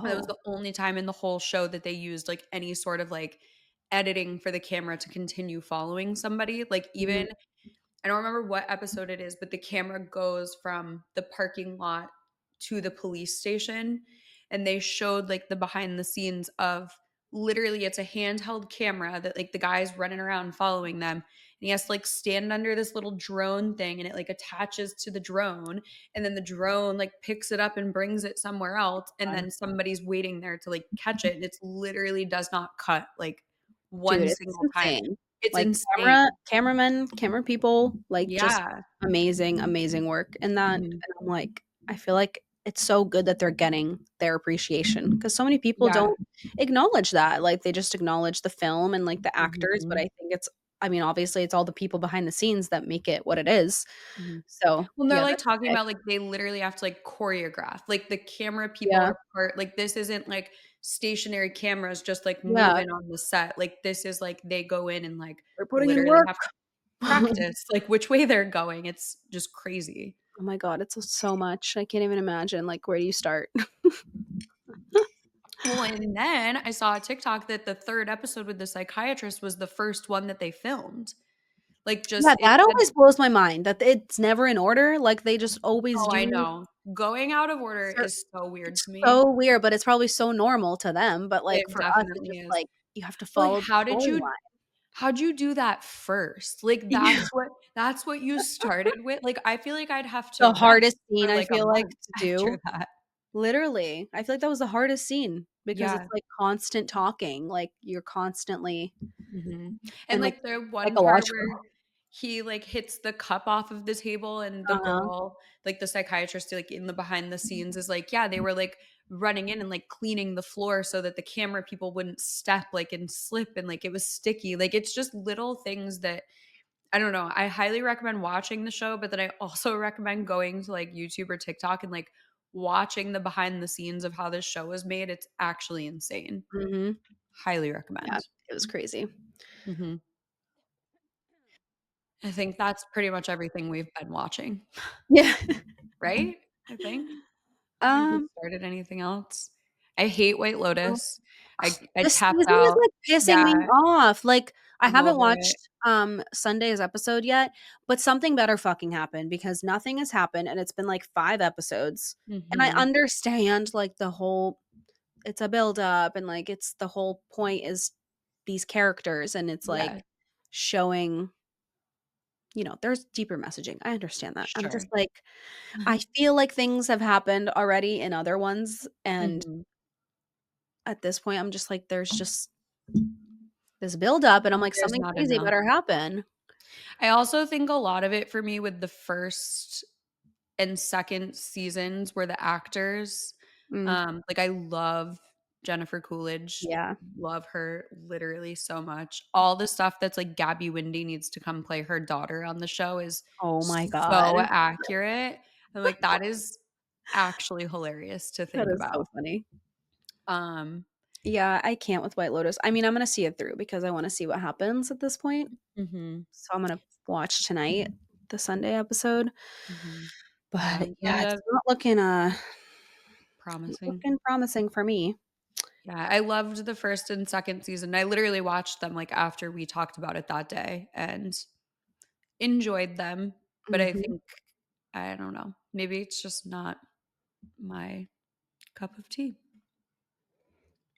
[SPEAKER 3] That was
[SPEAKER 2] Oh.
[SPEAKER 3] the only time in the whole show that they used, like, any sort of, like, editing for the camera to continue following somebody, like,
[SPEAKER 2] Mhm.
[SPEAKER 3] even I don't remember what episode it is, but the camera goes from the parking lot to the police station, and they showed, like, the behind the scenes of literally it's a handheld camera that, like, the guy's running around following them, and he has to, like, stand under this little drone thing, and it, like, attaches to the drone, and then the drone, like, picks it up and brings it somewhere else, and
[SPEAKER 2] God.
[SPEAKER 3] then somebody's waiting there to, like, catch it, and it's literally does not cut, like,
[SPEAKER 2] Dude,
[SPEAKER 3] one
[SPEAKER 2] it's
[SPEAKER 3] single time.
[SPEAKER 2] insane.
[SPEAKER 3] It's
[SPEAKER 2] Like,
[SPEAKER 3] insane.
[SPEAKER 2] cameramen, camera people, like, just
[SPEAKER 3] Yeah.
[SPEAKER 2] amazing, amazing work, and that and
[SPEAKER 3] Mhm.
[SPEAKER 2] I'm like, I feel like it's so good that they're getting their appreciation because so many people
[SPEAKER 3] Yeah.
[SPEAKER 2] don't acknowledge that, like, they just acknowledge the film and, like, the actors, but I
[SPEAKER 3] Mhm.
[SPEAKER 2] think it's I mean, obviously, it's all the people behind the scenes that make it what it is.
[SPEAKER 3] Mhm.
[SPEAKER 2] So,
[SPEAKER 3] Well, they're,
[SPEAKER 2] yeah,
[SPEAKER 3] like,
[SPEAKER 2] that's
[SPEAKER 3] talking
[SPEAKER 2] sick.
[SPEAKER 3] about, like, they literally have to, like, choreograph. Like, the camera people
[SPEAKER 2] Yeah.
[SPEAKER 3] are part like, this isn't, like, stationary cameras just, like,
[SPEAKER 2] Yeah.
[SPEAKER 3] moving on the set. Like, this is, like, they go in and, like,
[SPEAKER 2] We're putting in
[SPEAKER 3] literally
[SPEAKER 2] work.
[SPEAKER 3] have to practice, like, which way they're going. It's just crazy.
[SPEAKER 2] Oh my god, it's so much. I can't even imagine, like, where do you start?
[SPEAKER 3] Well, and then I saw a TikTok that the 3rd episode with the psychiatrist was the first one that they filmed. Like,
[SPEAKER 2] Yeah,
[SPEAKER 3] just it
[SPEAKER 2] that
[SPEAKER 3] said
[SPEAKER 2] always blows my mind that it's never in order, like, they just always
[SPEAKER 3] oh, I
[SPEAKER 2] do
[SPEAKER 3] know. Going out of order
[SPEAKER 2] cer
[SPEAKER 3] is so weird
[SPEAKER 2] it's
[SPEAKER 3] to me.
[SPEAKER 2] so weird, but it's probably so normal to them, but, like,
[SPEAKER 3] It
[SPEAKER 2] for us, it's
[SPEAKER 3] definitely
[SPEAKER 2] just,
[SPEAKER 3] is.
[SPEAKER 2] like, you have to
[SPEAKER 3] But, like,
[SPEAKER 2] follow the storyline.
[SPEAKER 3] how'd you do that first? Like,
[SPEAKER 2] Yeah.
[SPEAKER 3] that's what you started with? Like, I feel like I'd have to
[SPEAKER 2] The
[SPEAKER 3] rest
[SPEAKER 2] hardest scene,
[SPEAKER 3] for,
[SPEAKER 2] I
[SPEAKER 3] like, a
[SPEAKER 2] feel like,
[SPEAKER 3] month
[SPEAKER 2] to
[SPEAKER 3] after
[SPEAKER 2] do.
[SPEAKER 3] that.
[SPEAKER 2] Literally. I feel like that was the hardest scene because it's,
[SPEAKER 3] Yeah.
[SPEAKER 2] like, constant talking, like, you're constantly
[SPEAKER 3] Mhm. And,
[SPEAKER 2] and, like,
[SPEAKER 3] like, the one part
[SPEAKER 2] psychological.
[SPEAKER 3] where he, like, hits the cup off of the table and the
[SPEAKER 2] Uh-huh.
[SPEAKER 3] girl, like, the psychiatrist, like, in the behind the scenes is like, yeah, they were, like, running in and, like, cleaning the floor so that the camera people wouldn't step, like, and slip and, like, it was sticky. Like, it's just little things that I don't know. I highly recommend watching the show, but then I also recommend going to, like, YouTube or TikTok and, like, watching the behind the scenes of how this show was made. It's actually insane.
[SPEAKER 2] Mhm.
[SPEAKER 3] Highly
[SPEAKER 2] Yeah,
[SPEAKER 3] recommend.
[SPEAKER 2] it was crazy.
[SPEAKER 3] Mhm. I think that's pretty much everything we've been watching,
[SPEAKER 2] Yeah.
[SPEAKER 3] right? I think. Have we
[SPEAKER 2] Um,
[SPEAKER 3] started anything else? I hate White
[SPEAKER 2] so
[SPEAKER 3] Lotus. I
[SPEAKER 2] this
[SPEAKER 3] tapped
[SPEAKER 2] season is,
[SPEAKER 3] out.
[SPEAKER 2] like, pissing
[SPEAKER 3] Yeah,
[SPEAKER 2] me off, like, I
[SPEAKER 3] I'm
[SPEAKER 2] haven't
[SPEAKER 3] over it.
[SPEAKER 2] watched, Sunday's episode yet, but something better fucking happened because nothing has happened, and it's been, like, 5 episodes, and I
[SPEAKER 3] Mhm.
[SPEAKER 2] understand, like, the whole it's a build-up and, like, it's the whole point is these characters, and it's, like,
[SPEAKER 3] Yeah,
[SPEAKER 2] showing there's deeper messaging, I understand that. I'm just
[SPEAKER 3] sure.
[SPEAKER 2] like, I feel like things have happened already in other ones, and
[SPEAKER 3] Mhm.
[SPEAKER 2] at this point, I'm just like, there's just this build-up, and I'm like,
[SPEAKER 3] There's
[SPEAKER 2] something
[SPEAKER 3] not
[SPEAKER 2] crazy
[SPEAKER 3] enough.
[SPEAKER 2] better happen.
[SPEAKER 3] I also think a lot of it for me with the 1st and 2nd seasons were the actors.
[SPEAKER 2] Mm,
[SPEAKER 3] Like, I love Jennifer Coolidge,
[SPEAKER 2] yeah.
[SPEAKER 3] love her literally so much. All the stuff that's, like, Gabby Windey needs to come play her daughter on the show is
[SPEAKER 2] Oh my god.
[SPEAKER 3] so accurate. I'm like, that is actually hilarious to
[SPEAKER 2] That
[SPEAKER 3] think
[SPEAKER 2] is so
[SPEAKER 3] about.
[SPEAKER 2] funny.
[SPEAKER 3] Um,
[SPEAKER 2] Yeah, I can't with White Lotus. I mean, I'm gonna see it through because I wanna see what happens at this point.
[SPEAKER 3] mhm,
[SPEAKER 2] So I'm gonna watch tonight, the Sunday episode.
[SPEAKER 3] mhm.
[SPEAKER 2] But
[SPEAKER 3] Sounds,
[SPEAKER 2] yeah, it's not looking,
[SPEAKER 3] promising.
[SPEAKER 2] looking promising for me.
[SPEAKER 3] Yeah, I loved the 1st and 2nd season. I literally watched them, like, after we talked about it that day and enjoyed them, but I
[SPEAKER 2] Mhm.
[SPEAKER 3] think I don't know, maybe it's just not my cup of tea.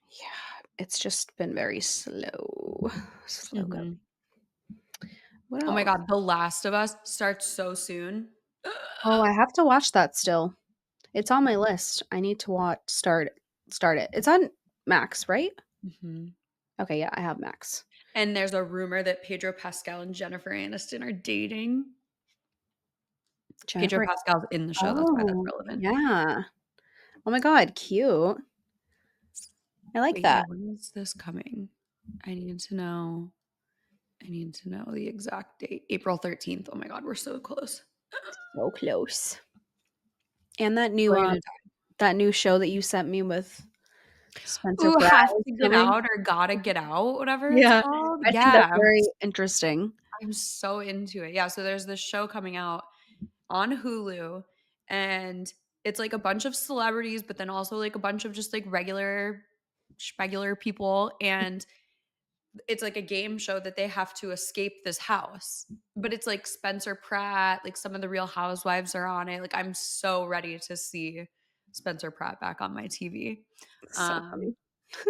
[SPEAKER 2] Yeah, it's just been very slow. Slow going.
[SPEAKER 3] Mhm.
[SPEAKER 2] What
[SPEAKER 3] Oh my
[SPEAKER 2] else?
[SPEAKER 3] god, The Last of Us starts so soon.
[SPEAKER 2] Oh, I have to watch that still. It's on my list. I need to start it. It's on Max, right?
[SPEAKER 3] Mhm.
[SPEAKER 2] Okay, yeah, I have Max.
[SPEAKER 3] And there's a rumor that Pedro Pascal and Jennifer Aniston are dating. Pedro
[SPEAKER 2] Jennifer.
[SPEAKER 3] Pascal's in the show, that's why that's
[SPEAKER 2] Oh,
[SPEAKER 3] relevant.
[SPEAKER 2] yeah. Oh my god, cute. I like
[SPEAKER 3] Wait, yeah,
[SPEAKER 2] that.
[SPEAKER 3] when is this coming? I need to know I need to know the exact date. April 13th. Oh my god, we're so close.
[SPEAKER 2] So close. And
[SPEAKER 3] We're gonna
[SPEAKER 2] that new show that you sent me with Spencer
[SPEAKER 3] ooh,
[SPEAKER 2] Pratt
[SPEAKER 3] Have
[SPEAKER 2] is
[SPEAKER 3] to Get
[SPEAKER 2] coming.
[SPEAKER 3] Out or Gotta Get Out, whatever it's
[SPEAKER 2] Yeah,
[SPEAKER 3] called.
[SPEAKER 2] I think that's
[SPEAKER 3] Yeah,
[SPEAKER 2] very interesting.
[SPEAKER 3] I'm so into it. Yeah, so there's this show coming out on Hulu, and it's like a bunch of celebrities, but then also like a bunch of just like regular schmegular people, and it's like a game show that they have to escape this house. But it's like Spencer Pratt, like some of the Real Housewives are on it. Like I'm so ready to see Spencer Pratt back on my TV.
[SPEAKER 2] So
[SPEAKER 3] Um,
[SPEAKER 2] funny.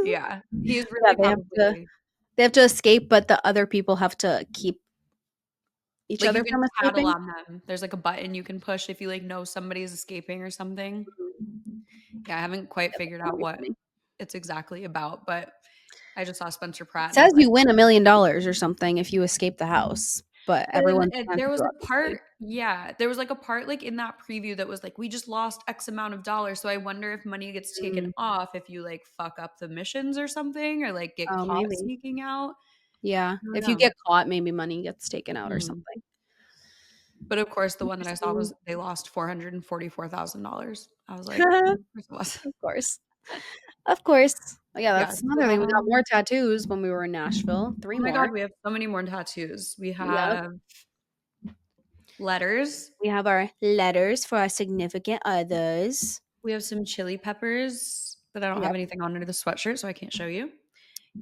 [SPEAKER 3] yeah, he's
[SPEAKER 2] Yeah,
[SPEAKER 3] really probably
[SPEAKER 2] they have to escape, but the other people have to keep each
[SPEAKER 3] like you
[SPEAKER 2] other
[SPEAKER 3] can
[SPEAKER 2] from
[SPEAKER 3] tattle
[SPEAKER 2] escaping.
[SPEAKER 3] on them. There's like a button you can push if you like know somebody's escaping or something.
[SPEAKER 2] Mhm.
[SPEAKER 3] Yeah, I haven't quite
[SPEAKER 2] Yeah, that's
[SPEAKER 3] figured
[SPEAKER 2] gonna
[SPEAKER 3] out
[SPEAKER 2] be
[SPEAKER 3] what
[SPEAKER 2] funny.
[SPEAKER 3] it's exactly about, but I just saw Spencer
[SPEAKER 2] It
[SPEAKER 3] Pratt and I
[SPEAKER 2] says
[SPEAKER 3] was like,
[SPEAKER 2] you win $1,000,000 or something if you escape the house, but
[SPEAKER 3] but then
[SPEAKER 2] everyone's trying
[SPEAKER 3] there was
[SPEAKER 2] to,
[SPEAKER 3] a
[SPEAKER 2] obviously.
[SPEAKER 3] part, yeah, there was like a part like in that preview that was like, we just lost X amount of dollars. So I wonder if money gets taken
[SPEAKER 2] Mm.
[SPEAKER 3] off if you like fuck up the missions or something or like get
[SPEAKER 2] Oh,
[SPEAKER 3] caught
[SPEAKER 2] maybe.
[SPEAKER 3] sneaking out.
[SPEAKER 2] Yeah.
[SPEAKER 3] I don't
[SPEAKER 2] If you
[SPEAKER 3] know.
[SPEAKER 2] get caught, maybe money gets taken out or
[SPEAKER 3] Mhm.
[SPEAKER 2] something.
[SPEAKER 3] But of course, the one that I saw
[SPEAKER 2] Interesting.
[SPEAKER 3] was they lost $444,000. I was like, of course it was."
[SPEAKER 2] Of course. Of course. Yeah,
[SPEAKER 3] Yeah,
[SPEAKER 2] that's
[SPEAKER 3] so
[SPEAKER 2] another thing. We got
[SPEAKER 3] that
[SPEAKER 2] more tattoos when we were in Nashville.
[SPEAKER 3] oh
[SPEAKER 2] 3
[SPEAKER 3] my
[SPEAKER 2] more.
[SPEAKER 3] god, we have so many more tattoos. We
[SPEAKER 2] Yep.
[SPEAKER 3] have letters.
[SPEAKER 2] We have our letters for our significant others.
[SPEAKER 3] We have some chili peppers, but I don't have
[SPEAKER 2] Yep.
[SPEAKER 3] anything on under the sweatshirt, so I can't show you.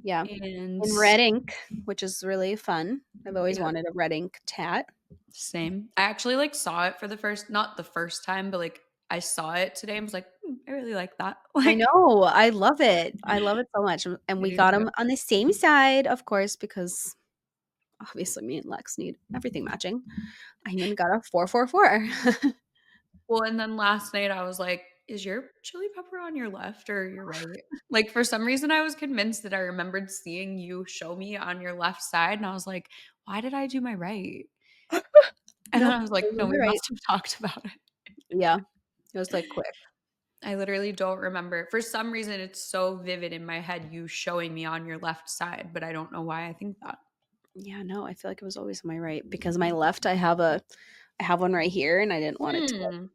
[SPEAKER 2] Yeah.
[SPEAKER 3] And
[SPEAKER 2] In red ink, which is really fun. I've always
[SPEAKER 3] yeah,
[SPEAKER 2] wanted a red ink tat.
[SPEAKER 3] same. I actually like saw it for the first not the first time, but like I saw it today and was like, I really like that."
[SPEAKER 2] I
[SPEAKER 3] Like
[SPEAKER 2] know. I love it. I love it so much. And
[SPEAKER 3] I
[SPEAKER 2] we
[SPEAKER 3] do
[SPEAKER 2] got
[SPEAKER 3] too.
[SPEAKER 2] them on the same side, of course, because obviously me and Lex need everything matching. I even got a 444.
[SPEAKER 3] Well, and then last night I was like, "Is your chili pepper on your left or your right?" Like, for some reason, I was convinced that I remembered seeing you show me on your left side, and I was like, "Why did I do my right?" And then
[SPEAKER 2] Nope.
[SPEAKER 3] I was like, "No, we
[SPEAKER 2] You're right.
[SPEAKER 3] must have talked about it."
[SPEAKER 2] Yeah. It was like quick.
[SPEAKER 3] I literally don't remember. For some reason, it's so vivid in my head, you showing me on your left side, but I don't know why I think that.
[SPEAKER 2] Yeah, no, I feel like it was always my right because my left I have one right here and I didn't want it to
[SPEAKER 3] Hmm.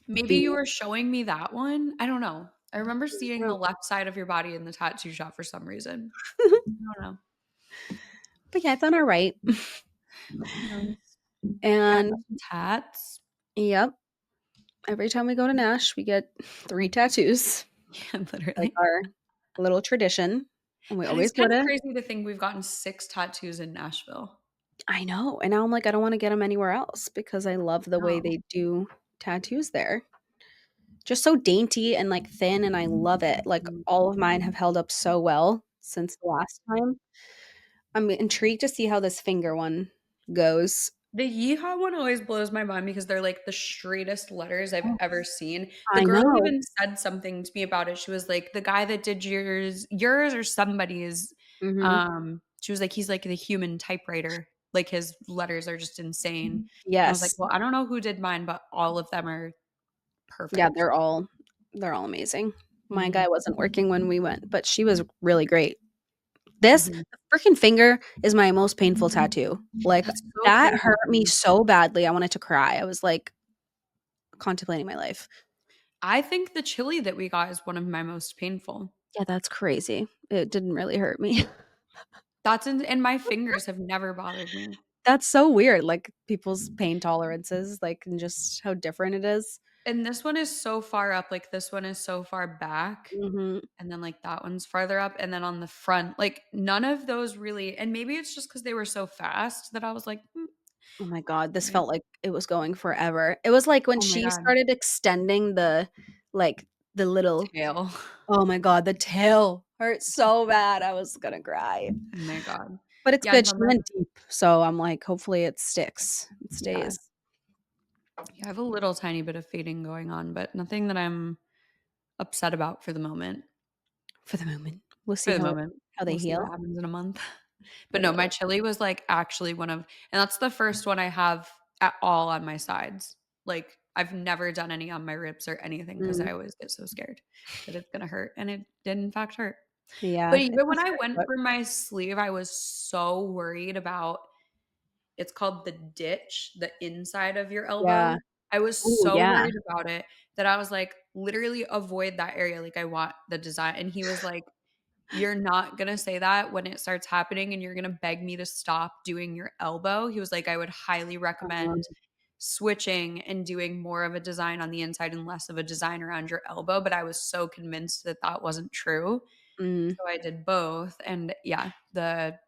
[SPEAKER 3] Maybe
[SPEAKER 2] be
[SPEAKER 3] you were showing me that one? I don't know. I remember seeing
[SPEAKER 2] no.
[SPEAKER 3] the left side of your body in the tattoo shop for some reason. I don't know.
[SPEAKER 2] But yeah, it's on our right.
[SPEAKER 3] Nice. Yeah, I
[SPEAKER 2] And
[SPEAKER 3] got some tats.
[SPEAKER 2] yep, every time we go to Nash, we get 3 tattoos,
[SPEAKER 3] Yeah,
[SPEAKER 2] like
[SPEAKER 3] literally.
[SPEAKER 2] our little tradition, and we
[SPEAKER 3] That is
[SPEAKER 2] always go
[SPEAKER 3] kind of
[SPEAKER 2] to
[SPEAKER 3] crazy to think we've gotten 6 tattoos in Nashville.
[SPEAKER 2] I know, and now I'm like, I don't wanna get them anywhere else because I love the way
[SPEAKER 3] No.
[SPEAKER 2] they do tattoos there. Just so dainty and, like, thin, and I love it. Like,
[SPEAKER 3] Mm.
[SPEAKER 2] all of mine have held up so well since the last time. I'm intrigued to see how this finger one goes.
[SPEAKER 3] The yeehaw one always blows my mind because they're, like, the straightest letters I've ever
[SPEAKER 2] Yes.
[SPEAKER 3] seen. The
[SPEAKER 2] I
[SPEAKER 3] girl
[SPEAKER 2] know.
[SPEAKER 3] even said something to me about it. She was like, "The guy that did yours or somebody's,"
[SPEAKER 2] Mhm.
[SPEAKER 3] she was like, "He's like the human typewriter. Like, his letters are just insane." And I was like,
[SPEAKER 2] Yes.
[SPEAKER 3] "Well, I don't know who did mine, but all of them are
[SPEAKER 2] Yeah,
[SPEAKER 3] perfect."
[SPEAKER 2] they're all amazing. My
[SPEAKER 3] Mhm.
[SPEAKER 2] guy wasn't working when we went, but she was really great. This
[SPEAKER 3] Mhm.
[SPEAKER 2] freaking finger is my most painful tattoo. Like,
[SPEAKER 3] That's so
[SPEAKER 2] that
[SPEAKER 3] crazy
[SPEAKER 2] hurt
[SPEAKER 3] to
[SPEAKER 2] me
[SPEAKER 3] me.
[SPEAKER 2] so badly, I wanted to cry. I was, like, contemplating my life.
[SPEAKER 3] I think the chili that we got is one of my most painful.
[SPEAKER 2] Yeah, that's crazy. It didn't really hurt me.
[SPEAKER 3] That's in and my fingers have never bothered me.
[SPEAKER 2] That's so weird, like, people's pain tolerances, like, and just how different it is.
[SPEAKER 3] And this one is so far up, like, this one is so far back,
[SPEAKER 2] Mhm.
[SPEAKER 3] and then, like, that one's farther up, and then on the front, like, none of those really and maybe it's just because they were so fast that I was like, "Mm,
[SPEAKER 2] Oh my god, this
[SPEAKER 3] okay."
[SPEAKER 2] felt like it was going forever. It was like when
[SPEAKER 3] Oh my
[SPEAKER 2] she
[SPEAKER 3] god.
[SPEAKER 2] started extending like, the little
[SPEAKER 3] Tail.
[SPEAKER 2] oh my god, the tail hurt so bad, I was gonna cry.
[SPEAKER 3] Oh my god.
[SPEAKER 2] But it's
[SPEAKER 3] Yeah,
[SPEAKER 2] good,
[SPEAKER 3] no,
[SPEAKER 2] she
[SPEAKER 3] my
[SPEAKER 2] went deep, so I'm like, hopefully it sticks, it
[SPEAKER 3] yeah.
[SPEAKER 2] stays
[SPEAKER 3] Yeah, I have a little tiny bit of fading going on, but nothing that I'm upset about for the moment.
[SPEAKER 2] for the moment. We'll
[SPEAKER 3] For
[SPEAKER 2] see
[SPEAKER 3] the moment.
[SPEAKER 2] how they
[SPEAKER 3] We'll see what
[SPEAKER 2] heal.
[SPEAKER 3] happens in a month. But no, my
[SPEAKER 2] Literally.
[SPEAKER 3] chili was, like, actually one of and that's the first one I have at all on my sides. Like, I've never done any on my ribs or anything because
[SPEAKER 2] Mm,
[SPEAKER 3] I always get so scared that it's gonna hurt, and it did in fact hurt. But
[SPEAKER 2] yeah, it
[SPEAKER 3] even when
[SPEAKER 2] does
[SPEAKER 3] I
[SPEAKER 2] hurt,
[SPEAKER 3] went
[SPEAKER 2] but
[SPEAKER 3] for my sleeve, I was so worried about it's called the ditch, the inside of your
[SPEAKER 2] yeah.
[SPEAKER 3] elbow. I was
[SPEAKER 2] Ooh,
[SPEAKER 3] so
[SPEAKER 2] yeah.
[SPEAKER 3] worried about it that I was like, "Literally avoid that area, like, I want the design," and he was like, "You're not gonna say that when it starts happening, and you're gonna beg me to stop doing your elbow." He was like, "I would highly
[SPEAKER 2] Um,
[SPEAKER 3] recommend switching and doing more of a design on the inside and less of a design around your elbow," but I was so convinced that that wasn't true.
[SPEAKER 2] mm,
[SPEAKER 3] So I did both, and yeah, the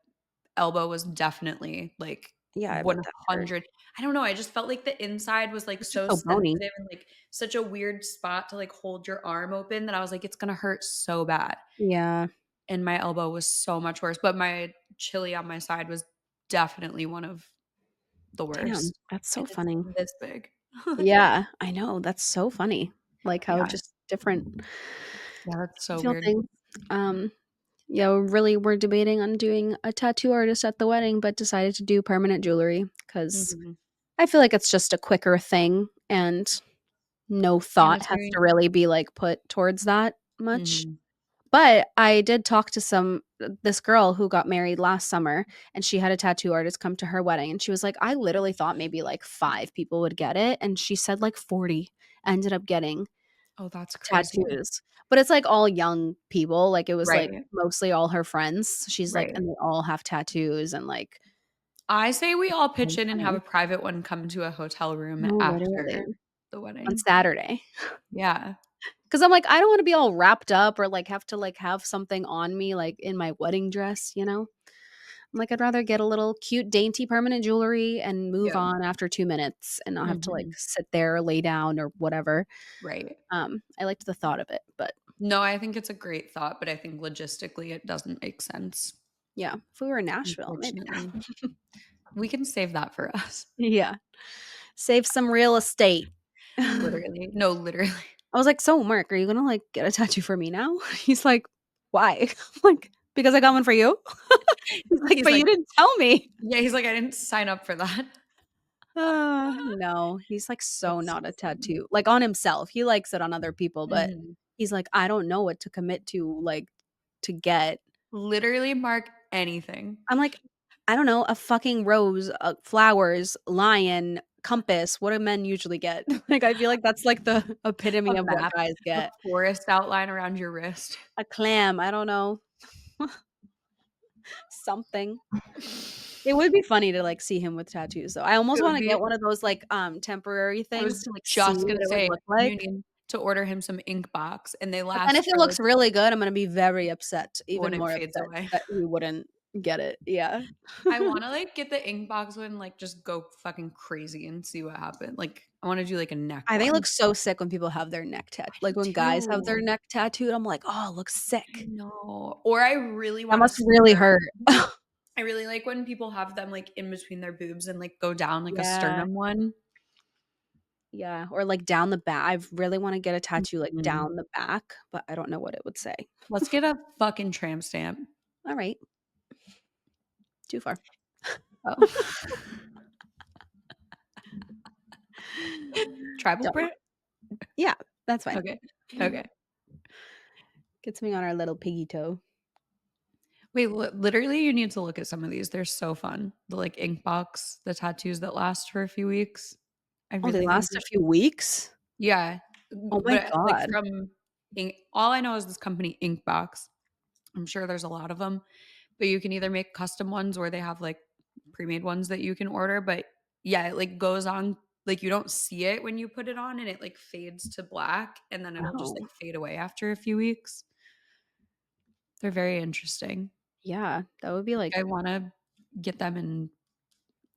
[SPEAKER 3] elbow was definitely, like,
[SPEAKER 2] yeah, I bet that hurt.
[SPEAKER 3] 100 I don't know, I just felt like the inside was, like,
[SPEAKER 2] It's just
[SPEAKER 3] so
[SPEAKER 2] so bony.
[SPEAKER 3] sensitive and, like, such a weird spot to, like, hold your arm open that I was like, "It's gonna hurt so bad."
[SPEAKER 2] Yeah.
[SPEAKER 3] And my elbow was so much worse, but my chili on my side was definitely one of the
[SPEAKER 2] Damn,
[SPEAKER 3] worst,
[SPEAKER 2] that's so
[SPEAKER 3] and it's
[SPEAKER 2] funny.
[SPEAKER 3] this big.
[SPEAKER 2] Yeah, I know, that's so funny, like, how
[SPEAKER 3] Yeah.
[SPEAKER 2] just different
[SPEAKER 3] Yeah, that's
[SPEAKER 2] you
[SPEAKER 3] so
[SPEAKER 2] feel
[SPEAKER 3] weird.
[SPEAKER 2] things. Um, yeah, we're debating on doing a tattoo artist at the wedding, but decided to do permanent jewelry because
[SPEAKER 3] Mhm.
[SPEAKER 2] I feel like it's just a quicker thing, and no
[SPEAKER 3] Yeah,
[SPEAKER 2] thought
[SPEAKER 3] it's
[SPEAKER 2] has
[SPEAKER 3] very
[SPEAKER 2] to really be, like, put towards that much.
[SPEAKER 3] mhm.
[SPEAKER 2] But I did talk to this girl who got married last summer, and she had a tattoo artist come to her wedding, and she was like, "I literally thought maybe, like, 5 people would get it," and she said, like, 40 ended up getting
[SPEAKER 3] Oh, that's crazy.
[SPEAKER 2] tattoos. But it's, like, all young people, like, it was, like,
[SPEAKER 3] Right,
[SPEAKER 2] mostly all her friends. She's like,
[SPEAKER 3] right.
[SPEAKER 2] and they all have tattoos and, like,
[SPEAKER 3] I say we all
[SPEAKER 2] really
[SPEAKER 3] pitch in and have
[SPEAKER 2] funny.
[SPEAKER 3] a private one come to a hotel room
[SPEAKER 2] No,
[SPEAKER 3] after
[SPEAKER 2] literally.
[SPEAKER 3] the
[SPEAKER 2] On
[SPEAKER 3] wedding.
[SPEAKER 2] Saturday.
[SPEAKER 3] Yeah.
[SPEAKER 2] 'Cause I'm like, I don't wanna be all wrapped up or, like, have to, like, have something on me, like, in my wedding dress, you know? I'm like, I'd rather get a little cute, dainty permanent jewelry and move
[SPEAKER 3] Yeah.
[SPEAKER 2] on after 2 minutes and not have to, like,
[SPEAKER 3] Mhm.
[SPEAKER 2] sit there, lay down, or whatever.
[SPEAKER 3] Right.
[SPEAKER 2] I liked the thought of it, but
[SPEAKER 3] No, I think it's a great thought, but I think logistically it doesn't make sense,
[SPEAKER 2] yeah, if we were in Nashville, maybe.
[SPEAKER 3] unfortunately. We can save that for us.
[SPEAKER 2] Yeah. Save some real estate. I
[SPEAKER 3] Literally. No, literally.
[SPEAKER 2] was like, "So, Mark, are you gonna, like, get a tattoo for me now?" He's like, "Why?" I'm like, "Because I got one for you?" He's like,
[SPEAKER 3] He's
[SPEAKER 2] "But
[SPEAKER 3] like
[SPEAKER 2] you didn't tell me."
[SPEAKER 3] yeah, he's like, "I didn't sign up for that."
[SPEAKER 2] No, he's, like, so
[SPEAKER 3] That's
[SPEAKER 2] not
[SPEAKER 3] so
[SPEAKER 2] a
[SPEAKER 3] funny.
[SPEAKER 2] tattoo like, on himself, he likes it on other people, but
[SPEAKER 3] Mhm.
[SPEAKER 2] he's like, "I don't know what to commit to, like, to get."
[SPEAKER 3] Literally mark anything.
[SPEAKER 2] I'm like, "I don't know, a fucking rose, flowers, lion, compass, what do men usually get?" Like, I feel like that's, like, the
[SPEAKER 3] A
[SPEAKER 2] epitome of what
[SPEAKER 3] map,
[SPEAKER 2] guys
[SPEAKER 3] a
[SPEAKER 2] get.
[SPEAKER 3] forest outline around your wrist.
[SPEAKER 2] A clam, I don't know, something. It would be funny to, like, see him with tattoos, though. I
[SPEAKER 3] It
[SPEAKER 2] almost
[SPEAKER 3] would
[SPEAKER 2] wanna
[SPEAKER 3] be
[SPEAKER 2] get one of those, like, temporary
[SPEAKER 3] I
[SPEAKER 2] things
[SPEAKER 3] was
[SPEAKER 2] to, like, see
[SPEAKER 3] just
[SPEAKER 2] what
[SPEAKER 3] gonna
[SPEAKER 2] it would
[SPEAKER 3] say,
[SPEAKER 2] look
[SPEAKER 3] you
[SPEAKER 2] like.
[SPEAKER 3] need to order him some ink box, and they
[SPEAKER 2] But then
[SPEAKER 3] last
[SPEAKER 2] if it
[SPEAKER 3] for, like
[SPEAKER 2] looks really good, I'm gonna be very upset,
[SPEAKER 3] when
[SPEAKER 2] even
[SPEAKER 3] it
[SPEAKER 2] more
[SPEAKER 3] fades
[SPEAKER 2] upset
[SPEAKER 3] away.
[SPEAKER 2] that we wouldn't get it, yeah.
[SPEAKER 3] I wanna, like, get the ink box one, like, just go fucking crazy and see what happens. Like, I wanna do, like, a neck
[SPEAKER 2] I think it
[SPEAKER 3] one.
[SPEAKER 2] looks so sick when people have their
[SPEAKER 3] I do
[SPEAKER 2] like, when guys have their
[SPEAKER 3] too.
[SPEAKER 2] neck tattooed, I'm like, "Oh, it looks
[SPEAKER 3] I
[SPEAKER 2] sick."
[SPEAKER 3] know. Or I really
[SPEAKER 2] That
[SPEAKER 3] want a
[SPEAKER 2] must really
[SPEAKER 3] sticker.
[SPEAKER 2] hurt.
[SPEAKER 3] I really like when people have them, like, in between their boobs and, like, go down like a
[SPEAKER 2] Yeah,
[SPEAKER 3] sternum one.
[SPEAKER 2] yeah, or, like, down the back. I really wanna get a tattoo, like,
[SPEAKER 3] Mhm.
[SPEAKER 2] down the back, but I don't know what it would say.
[SPEAKER 3] Let's get a fucking tramp stamp.
[SPEAKER 2] Alright, too far.
[SPEAKER 3] Oh. Tribal
[SPEAKER 2] Don't
[SPEAKER 3] print?
[SPEAKER 2] Yeah, that's fine.
[SPEAKER 3] Okay. Okay.
[SPEAKER 2] Get something on our little piggy toe.
[SPEAKER 3] Wait, literally, you need to look at some of these. They're so fun. The, like, ink box, the tattoos that last for a few weeks. I
[SPEAKER 2] Oh, they
[SPEAKER 3] really think
[SPEAKER 2] last a few weeks?
[SPEAKER 3] yeah,
[SPEAKER 2] Oh my
[SPEAKER 3] but, like,
[SPEAKER 2] god.
[SPEAKER 3] from ink all I know is this company, Inkbox. I'm sure there's a lot of them, but you can either make custom ones or they have, like, pre-made ones that you can order, but, yeah, it, like, goes on like, you don't see it when you put it on, and it, like, fades to black, and then it'll just, like,
[SPEAKER 2] Oh,
[SPEAKER 3] fade away after a few weeks. They're very interesting.
[SPEAKER 2] yeah, that would be,
[SPEAKER 3] Like,
[SPEAKER 2] like,
[SPEAKER 3] I wanna get them and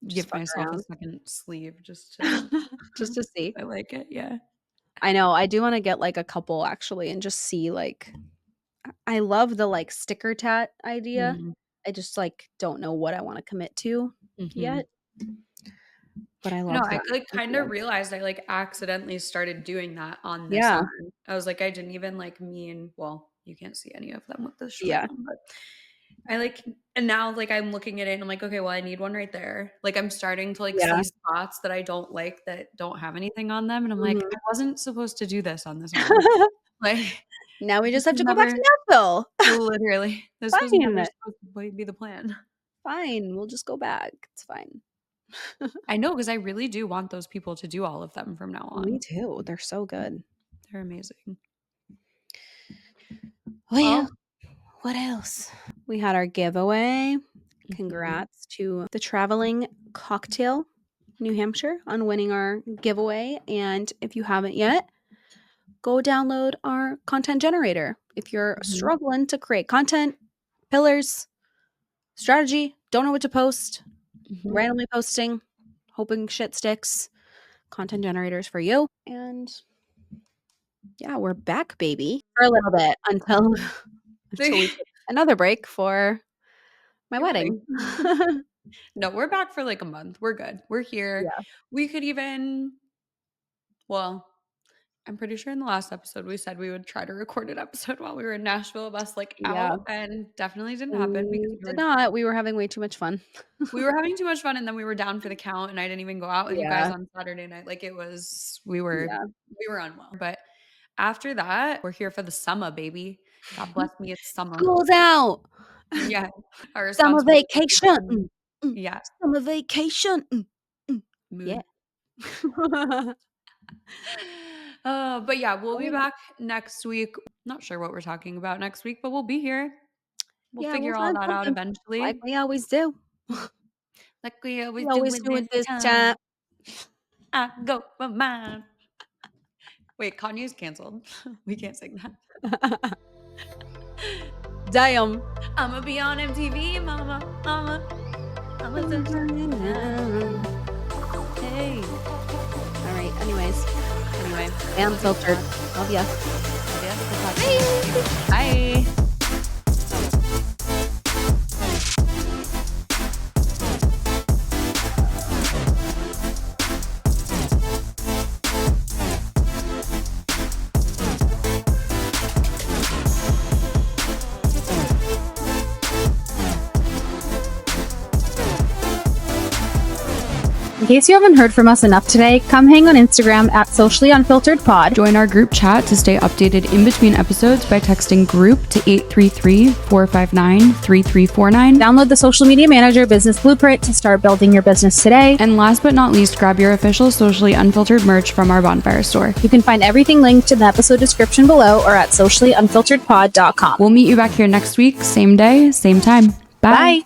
[SPEAKER 2] just
[SPEAKER 3] give
[SPEAKER 2] fuck
[SPEAKER 3] myself a
[SPEAKER 2] around.
[SPEAKER 3] second sleeve just to
[SPEAKER 2] Just to see.
[SPEAKER 3] I like it, yeah.
[SPEAKER 2] I know, I do wanna get, like, a couple actually and just see, like I love the, like, sticker tat idea.
[SPEAKER 3] Mhm,
[SPEAKER 2] I just, like, don't know what I wanna commit to
[SPEAKER 3] mhm.
[SPEAKER 2] yet, but I
[SPEAKER 3] No,
[SPEAKER 2] love
[SPEAKER 3] I,
[SPEAKER 2] that
[SPEAKER 3] like, kinda
[SPEAKER 2] idea.
[SPEAKER 3] realized I, like, accidentally started doing that on this
[SPEAKER 2] Yeah,
[SPEAKER 3] arm. I was like, I didn't even, like, mean well, you can't see any of them with this short
[SPEAKER 2] yeah,
[SPEAKER 3] one, but I, like and now, like, I'm looking at it and I'm like, "Okay, well, I need one right there." Like, I'm starting to, like,
[SPEAKER 2] yeah.
[SPEAKER 3] see spots that I don't like that don't have anything on them, and I'm like,
[SPEAKER 2] Mhm.
[SPEAKER 3] "I wasn't supposed to do this on this arm." Like,
[SPEAKER 2] Now we just
[SPEAKER 3] this
[SPEAKER 2] have
[SPEAKER 3] was
[SPEAKER 2] to go back
[SPEAKER 3] never
[SPEAKER 2] to Nashville.
[SPEAKER 3] literally, this was never
[SPEAKER 2] Fine,
[SPEAKER 3] supposed to be the plan.
[SPEAKER 2] fine, we'll just go back, it's fine.
[SPEAKER 3] I know, because I really do want those people to do all of them from now
[SPEAKER 2] Me
[SPEAKER 3] on.
[SPEAKER 2] too, they're so good.
[SPEAKER 3] They're amazing.
[SPEAKER 2] Well,
[SPEAKER 3] Well
[SPEAKER 2] what else? We had our giveaway.
[SPEAKER 3] mhm,
[SPEAKER 2] Congrats to the Traveling Cocktail, New Hampshire, on winning our giveaway, and if you haven't yet, go download our content generator. If you're
[SPEAKER 3] mhm,
[SPEAKER 2] struggling to create content, pillars, strategy, don't know what to post,
[SPEAKER 3] mhm.
[SPEAKER 2] randomly posting, hoping shit sticks, content generators for you. And yeah, we're back, baby, for a little bit until until we take another break for my
[SPEAKER 3] Your
[SPEAKER 2] wedding.
[SPEAKER 3] wedding. No, we're back for, like, a month. We're good. We're here.
[SPEAKER 2] Yeah.
[SPEAKER 3] We could even well, I'm pretty sure in the last episode we said we would try to record an episode while we were in Nashville of us, like,
[SPEAKER 2] Yeah.
[SPEAKER 3] out, and definitely didn't happen because
[SPEAKER 2] We did not. We were having way too much fun.
[SPEAKER 3] we were having too much fun, and then we were down for the count, and I didn't even go out with you guys
[SPEAKER 2] Yeah.
[SPEAKER 3] on Saturday night. Like, it was
[SPEAKER 2] Yeah.
[SPEAKER 3] we were unwell, but After that, we're here for the summer, baby. God bless me, it's summer.
[SPEAKER 2] School's out.
[SPEAKER 3] Yeah. Our
[SPEAKER 2] Summer
[SPEAKER 3] responsibilities are
[SPEAKER 2] vacation.
[SPEAKER 3] done. Yeah.
[SPEAKER 2] Summer vacation.
[SPEAKER 3] Mood.
[SPEAKER 2] Yeah.
[SPEAKER 3] But yeah, we'll be back next week. Not sure what we're talking about next week, but we'll be here. We'll figure all
[SPEAKER 2] find
[SPEAKER 3] that out
[SPEAKER 2] something
[SPEAKER 3] eventually.
[SPEAKER 2] like we always do.
[SPEAKER 3] Like we always
[SPEAKER 2] do
[SPEAKER 3] do
[SPEAKER 2] it this
[SPEAKER 3] time.
[SPEAKER 2] time.
[SPEAKER 3] I go for mine. Wait, Kanye's canceled. We can't sing that.
[SPEAKER 2] Damn.
[SPEAKER 3] I'ma be on MTV, mama. Hey.
[SPEAKER 2] All right. Anyways.
[SPEAKER 3] Anyway.
[SPEAKER 2] Unfiltered. Love ya.
[SPEAKER 3] Bye.
[SPEAKER 4] In case you haven't heard from us enough today, come hang on Instagram at sociallyunfilteredpod.
[SPEAKER 3] Join our group chat to stay updated in between episodes by texting group to 833-459-3349.
[SPEAKER 4] Download the Social Media Manager Business Blueprint to start building your business today.
[SPEAKER 3] And last but not least, grab your official Socially Unfiltered merch from our Bonfire store.
[SPEAKER 4] You can find everything linked in the episode description below or at sociallyunfilteredpod.com.
[SPEAKER 3] We'll meet you back here next week, same day, same time. Bye.
[SPEAKER 4] Bye.